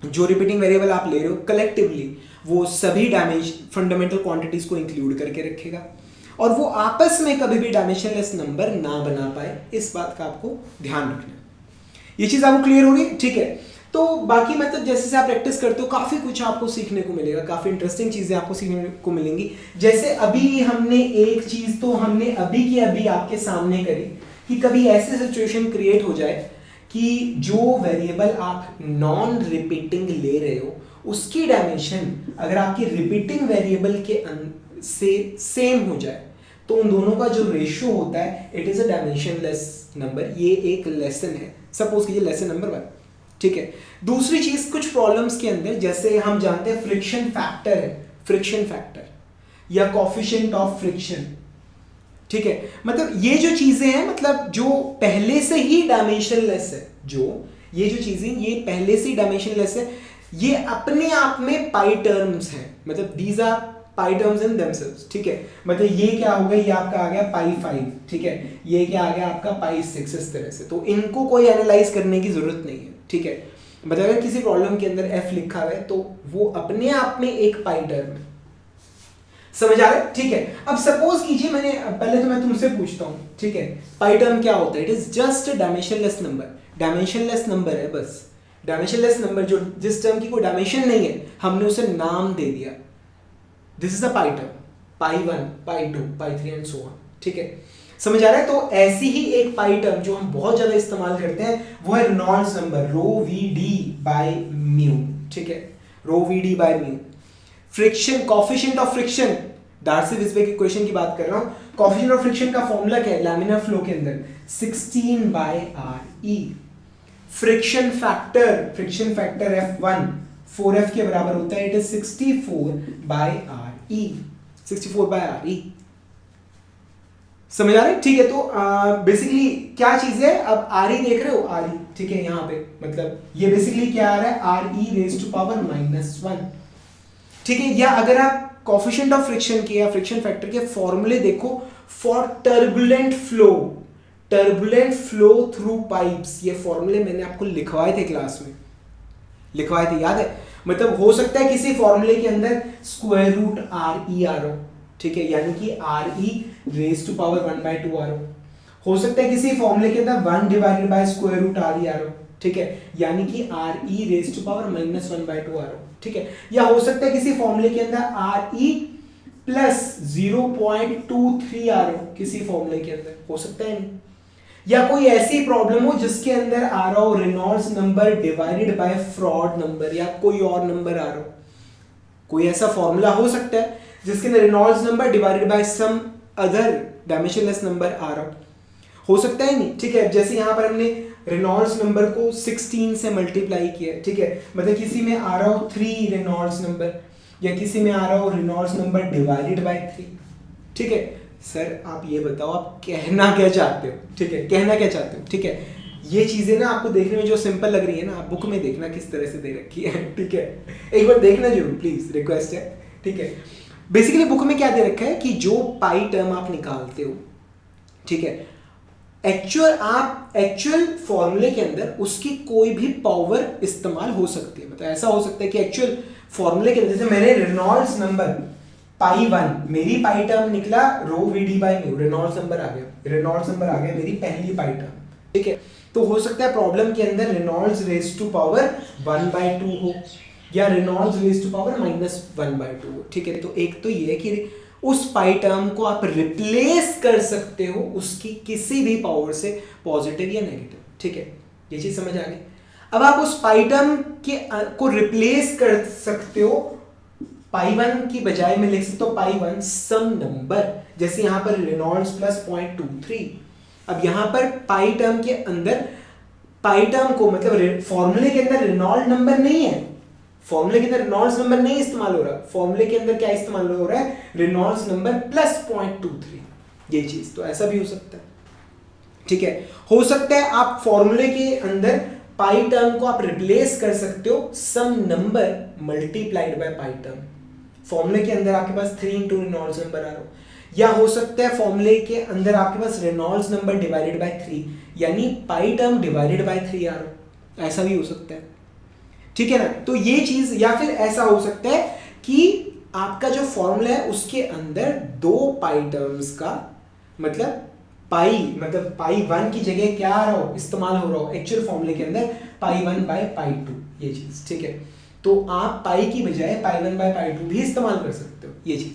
जो रिपीटिंग वेरिएबल आप ले रहे हो कलेक्टिवली वो सभी फंडामेंटल क्वांटिटीज को इंक्लूड करके रखेगा और वो आपस में कभी भी डायमेंशनलेस नंबर ना बना पाए, इस बात का आपको ध्यान रखना है। ये चीज आपको क्लियर होगी, ठीक है। तो बाकी मतलब जैसे आप प्रैक्टिस करते हो काफी कुछ आपको सीखने को मिलेगा, काफी इंटरेस्टिंग चीजें आपको सीखने को मिलेंगी। जैसे अभी हमने एक चीज तो हमने अभी की अभी आपके सामने करी कि कभी ऐसे सिचुएशन क्रिएट हो जाए कि जो वेरिएबल आप नॉन रिपीटिंग ले रहे हो उसकी डायमेंशन अगर आपके रिपीटिंग वेरिएबल के से सेम हो जाए तो उन दोनों का जो रेशियो होता है it is a dimensionless number. ये एक लेसन है, सपोज कीजिए लेसन नंबर 1, ठीक है। दूसरी चीज कुछ प्रॉब्लम्स के अंदर जैसे हम जानते हैं फ्रिक्शन फैक्टर है, फ्रिक्शन फैक्टर या कोएफिशिएंट ऑफ फ्रिक्शन, ठीक है। मतलब ये जो चीजें हैं मतलब जो पहले से ही डायमेंशनलेस है, जो ये जो चीजें ये पहले से ही डायमेंशनलेस है, ये अपने आप में पाई टर्म्स हैं, मतलब these are pi terms in themselves, ठीक है। मतलब ये क्या हो गया, ये आपका आ गया पाई 5, ठीक है, ये क्या आ गया आपका पाई 6, इस तरह से। तो इनको कोई एनालाइज करने की जरूरत नहीं है, ठीक है। मतलब अगर किसी प्रॉब्लम के अंदर f लिखा हुआ है तो वो अपने आप में एक पाई टर्म है, समझ आ रहा है, ठीक है। अब सपोज कीजिए मैंने पहले तो मैं तुमसे पूछता हूं, ठीक है, पाई टर्म क्या होता है? It is just dimensionless number, dimensionless number है बस। डायमेंशनलेस नंबर जो जिस टर्म की कोई डायमेंशन नहीं है हमने उसे नाम दे दिया, this is a pi term, pi 1, pi 2, pi 3 and so on, ठीक है, समझ आ रहा है। तो ऐसी ही एक पाई टर्म जो हम बहुत ज्यादा इस्तेमाल करते हैं वो है Reynolds number, rho V D by mu, ठीक है, rho V D by mu. Friction coefficient of friction, Darcy Weisbach की इक्वेशन की बात कर रहा हूं। कोएफिशिएंट ऑफ फ्रिक्शन का फॉर्मूला क्या है लैमिनार फ्लो के अंदर 16 bye RE। Friction factor F1 4F के बराबर होता है, it is 64 by RE, 64 by RE। समझ आ रहा है? ठीक है, तो बेसिकली क्या चीज है, अब आर ई देख रहे हो, आर ई, ठीक है, यहाँ पे मतलब ये बेसिकली क्या आ रहा है, R E raise to power -1, ठीक है। या अगर आप कोफिशिएंट ऑफ फ्रिक्शन के या फ्रिक्शन फैक्टर के फॉर्मूले देखो for turbulent flow through pipes, ये फॉर्मूले मैंने आपको लिखवाए थे क्लास में, लिखवाए थे, याद है? मतलब हो सकता है किसी फॉर्मूले के अंदर स्क्वायर रूट आर ई आ रहा हो, ठीक है, यानी कि आर ई रेज टू पावर 1/2 आ रहा हो सकता है किसी फॉर्मूले के अंदर 1 divided by square root R E आ रहा हो, ठीक है, यानी कि आर ई रेज टू पावर -1/2 आ रहा हो, ठीक है। या हो सकता है किसी फॉर्मूले के अंदर आर ई प्लस 0.23 आ रहा हो, किसी फॉर्मूले के अंदर हो सकता है नहीं। या कोई ऐसी प्रॉब्लम हो जिसके अंदर आ रहा हो Reynolds number divided bye fraud number, या कोई और नंबर आ रहा हो, कोई ऐसा फॉर्मूला हो सकता है जिसके अंदर Reynolds number divided by some other dimensionless number आ रहा हो सकता है नहीं, ठीक है। जैसे यहाँ पर हमने रेनॉल्ड्स नंबर को 16 से मल्टीप्लाई किया, ठीक है, मतलब किसी में आ रहा हो 3 रेनॉल्ड्स नंबर, या किसी में आ रहा हो रेनॉल्ड्स नंबर डिवाइडेड बाय 3, ठीक है। सर आप ये बताओ आप कहना क्या चाहते हो, ठीक है, कहना क्या चाहते हो, ठीक है। ये चीजें ना आपको देखने में जो सिंपल लग रही है ना, आप बुक में देखना किस तरह से दे रखी है, ठीक है, एक बार देखना जरूर प्लीज, रिक्वेस्ट है, ठीक है। बेसिकली बुक में क्या दे रखा है कि जो पाई टर्म आप निकालते हो, ठीक है, एक्चुअल फॉर्मूले के अंदर उसकी कोई भी पावर इस्तेमाल हो सकती है। मतलब ऐसा हो सकता है कि एक्चुअल फॉर्मूले के अंदर, जैसे मैंने रेनॉल्ड्स नंबर पाई 1, मेरी पाई टर्म निकला rho V D by mu, Reynolds number आ गया मेरी पहली पाई टर्म, ठीक है। तो हो सकता है प्रॉब्लम के अंदर रेनॉल्ड्स रेज टू पावर 1/2 हो, या रेनॉल्ड्स रेज टू पावर -1/2 हो, ठीक है। तो एक तो ये है कि उस पाई टर्म को आप रिप्लेस कर सकते हो उसकी किसी भी पावर से, पॉजिटिव या नेगेटिव, ठीक है, ये चीज समझ आ गई। अब आप उस पाई टर्म को रिप्लेस कर सकते हो, पाई 1 की बजाय में लिख सकते हो पाई 1 सम नंबर, जैसे यहां पर रेनॉल्ड्स प्लस 0.23। अब यहां पर पाई टर्म के अंदर पाई टर्म को, मतलब फॉर्मूले के अंदर रेनॉल्ड नंबर नहीं है, फॉर्मूले के अंदर रेनॉल्ड्स नंबर नहीं इस्तेमाल हो रहा, फॉर्मूले के अंदर क्या इस्तेमाल हो रहा है, रेनॉल्ड्स नंबर प्लस 0.23, ये चीज। तो ऐसा भी हो सकता है, ठीक है। हो सकता है आप फॉर्मूले के अंदर पाई टर्म को आप रिप्लेस कर सकते हो some number multiplied by pi term, फॉर्मूले के अंदर आपके पास 3 इंटू रेनॉल्ड्स नंबर आ रहा हो, या हो सकता है फॉर्मूले के अंदर आपके पास रेनॉल्ड्स नंबर डिवाइडेड बाय 3, यानी पाई टर्म डिवाइडेड बाय 3 आ रहा हो, ऐसा भी हो सकता है, ठीक है ना। तो ये चीज, या फिर ऐसा हो सकता है कि आपका जो फॉर्मूला है उसके अंदर 2 पाई टर्म्स का, मतलब पाई 1 की जगह क्या आ रहा हो, इस्तेमाल हो रहा हो एक्चुअल फॉर्मूले के अंदर पाई 1 बाय पाई 2, ये चीज, ठीक है। तो आप पाई की बजाय पाई 1 बाय पाई 2 भी इस्तेमाल कर सकते हो, ये चीज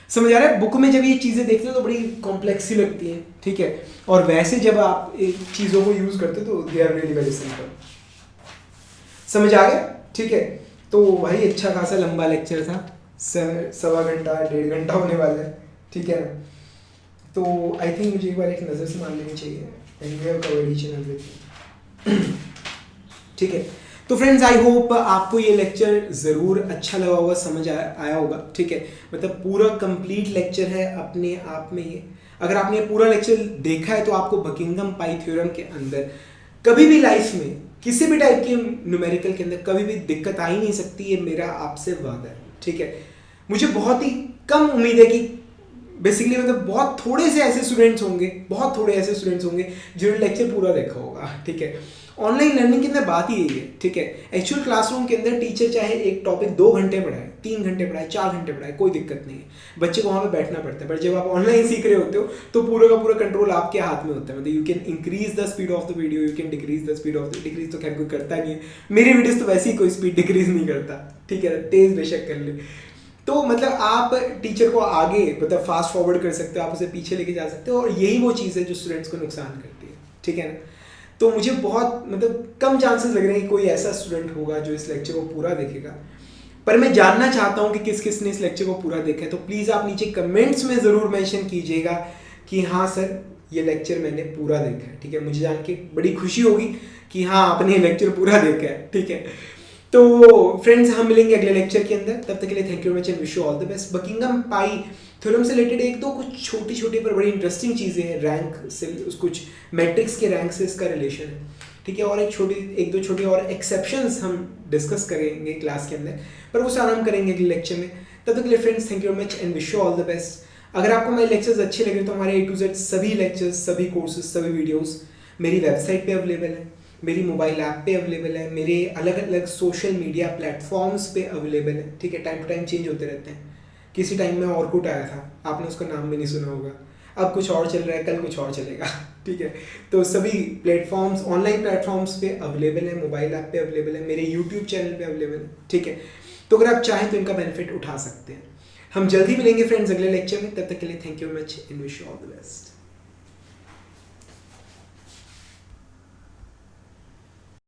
समझ आ रहा है। बुक में जब ये चीजें देखते हो तो बड़ी कॉम्प्लेक्स ही लगती हैं, ठीक है, और वैसे जब आप चीजों को यूज करते हो तो they are really very simple, समझ आ गया, ठीक है। तो भाई अच्छा खासा लंबा लेक्चर था, 1.25 घंटा 1.5 घंटा होने वाला है, ठीक है ना। तो आई थिंक मुझे एक बार एक नज़र से मान लेनी चाहिए, and we have covered each and everything, ठीक है। तो फ्रेंड्स आई होप आपको ये लेक्चर ज़रूर अच्छा लगा होगा, समझ आया होगा, ठीक है। मतलब पूरा कंप्लीट लेक्चर है अपने आप में ये, अगर आपने पूरा लेक्चर देखा है तो आपको बकिंघम पाई थ्योरम के अंदर कभी भी लाइफ में किसी भी टाइप के न्यूमेरिकल के अंदर कभी भी दिक्कत आ ही नहीं सकती, ये मेरा आपसे वादा है, ठीक है। मुझे बहुत ही कम उम्मीद है कि बेसिकली मतलब बहुत थोड़े ऐसे स्टूडेंट्स होंगे जिन्होंने लेक्चर पूरा देखा होगा, ठीक है। ऑनलाइन लर्निंग के अंदर बात ही यही है, ठीक है। एक्चुअल क्लासरूम के अंदर टीचर चाहे एक टॉपिक 2 घंटे पढ़ाए, 3 घंटे पढ़ाए, 4 घंटे पढ़ाए, कोई दिक्कत नहीं है, बच्चे को वहाँ पे बैठना पड़ता है। पर जब आप ऑनलाइन सीख रहे होते हो तो पूरा का पूरा कंट्रोल आपके हाथ में होता है। मतलब you can increase the speed of the video, you can decrease the speed of the, decrease तो खैर कोई करता नहीं है, मेरी वीडियोस तो वैसे ही कोई स्पीड डिक्रीज नहीं करता, ठीक है, तेज बेशक कर ले। तो मतलब आप टीचर को आगे मतलब फास्ट फॉरवर्ड कर सकते हो, आप उसे पीछे लेके जा सकते हो, और यही वो चीज़ है जो स्टूडेंट्स को नुकसान करती है, ठीक है ना। तो मुझे बहुत मतलब कम चांसेस लग रहे हैं कि कोई ऐसा स्टूडेंट होगा जो इस लेक्चर को पूरा देखेगा, पर मैं जानना चाहता हूँ कि किस किस ने इस लेक्चर को पूरा देखा है। तो प्लीज़ आप नीचे कमेंट्स में ज़रूर मेंशन कीजिएगा कि हाँ सर ये लेक्चर मैंने पूरा देखा है, ठीक है। मुझे जान के बड़ी खुशी होगी कि हाँ आपने ये लेक्चर पूरा देखा है, ठीक है। तो फ्रेंड्स हम मिलेंगे अगले लेक्चर के अंदर, तब तक के लिए thank you very much and wish you all the best. Buckingham pi theorem से रिलेटेड एक दो कुछ छोटी छोटी पर बड़ी इंटरेस्टिंग चीज़ें हैं, रैंक से कुछ मैट्रिक्स के रैंक से इसका रिलेशन है, ठीक है। और एक दो छोटी और एक्सेप्शंस हम डिस्कस करेंगे क्लास के अंदर, पर वो सारा हम करेंगे अगले लेक्चर में। तब तक के लिए friends, thank you very much and wish you all the best. अगर आपको हमारे लेक्चर्स अच्छे लगे तो हमारे A to Z सभी लेक्चर्स, सभी कोर्सेज, सभी वीडियोस मेरी वेबसाइट पे अवेलेबल है, मेरी मोबाइल ऐप पे अवेलेबल है, मेरे अलग अलग सोशल मीडिया प्लेटफॉर्म्स पे अवेलेबल है, ठीक है। टाइम टू टाइम चेंज होते रहते हैं। किसी टाइम में ऑर्कुट आया था, आपने उसका नाम भी नहीं सुना होगा, अब कुछ और चल रहा है, कल कुछ और चलेगा, ठीक है। तो सभी प्लेटफॉर्म्स, ऑनलाइन प्लेटफॉर्म्स पे अवेलेबल है, मोबाइल ऐप पे अवेलेबल है, मेरे यूट्यूब चैनल पे अवेलेबल है, ठीक है। तो अगर आप चाहें तो इनका बेनिफिट उठा सकते हैं। हम जल्दी मिलेंगे फ्रेंड्स अगले लेक्चर में, तब तक के लिए thank you very much and wish you all the best.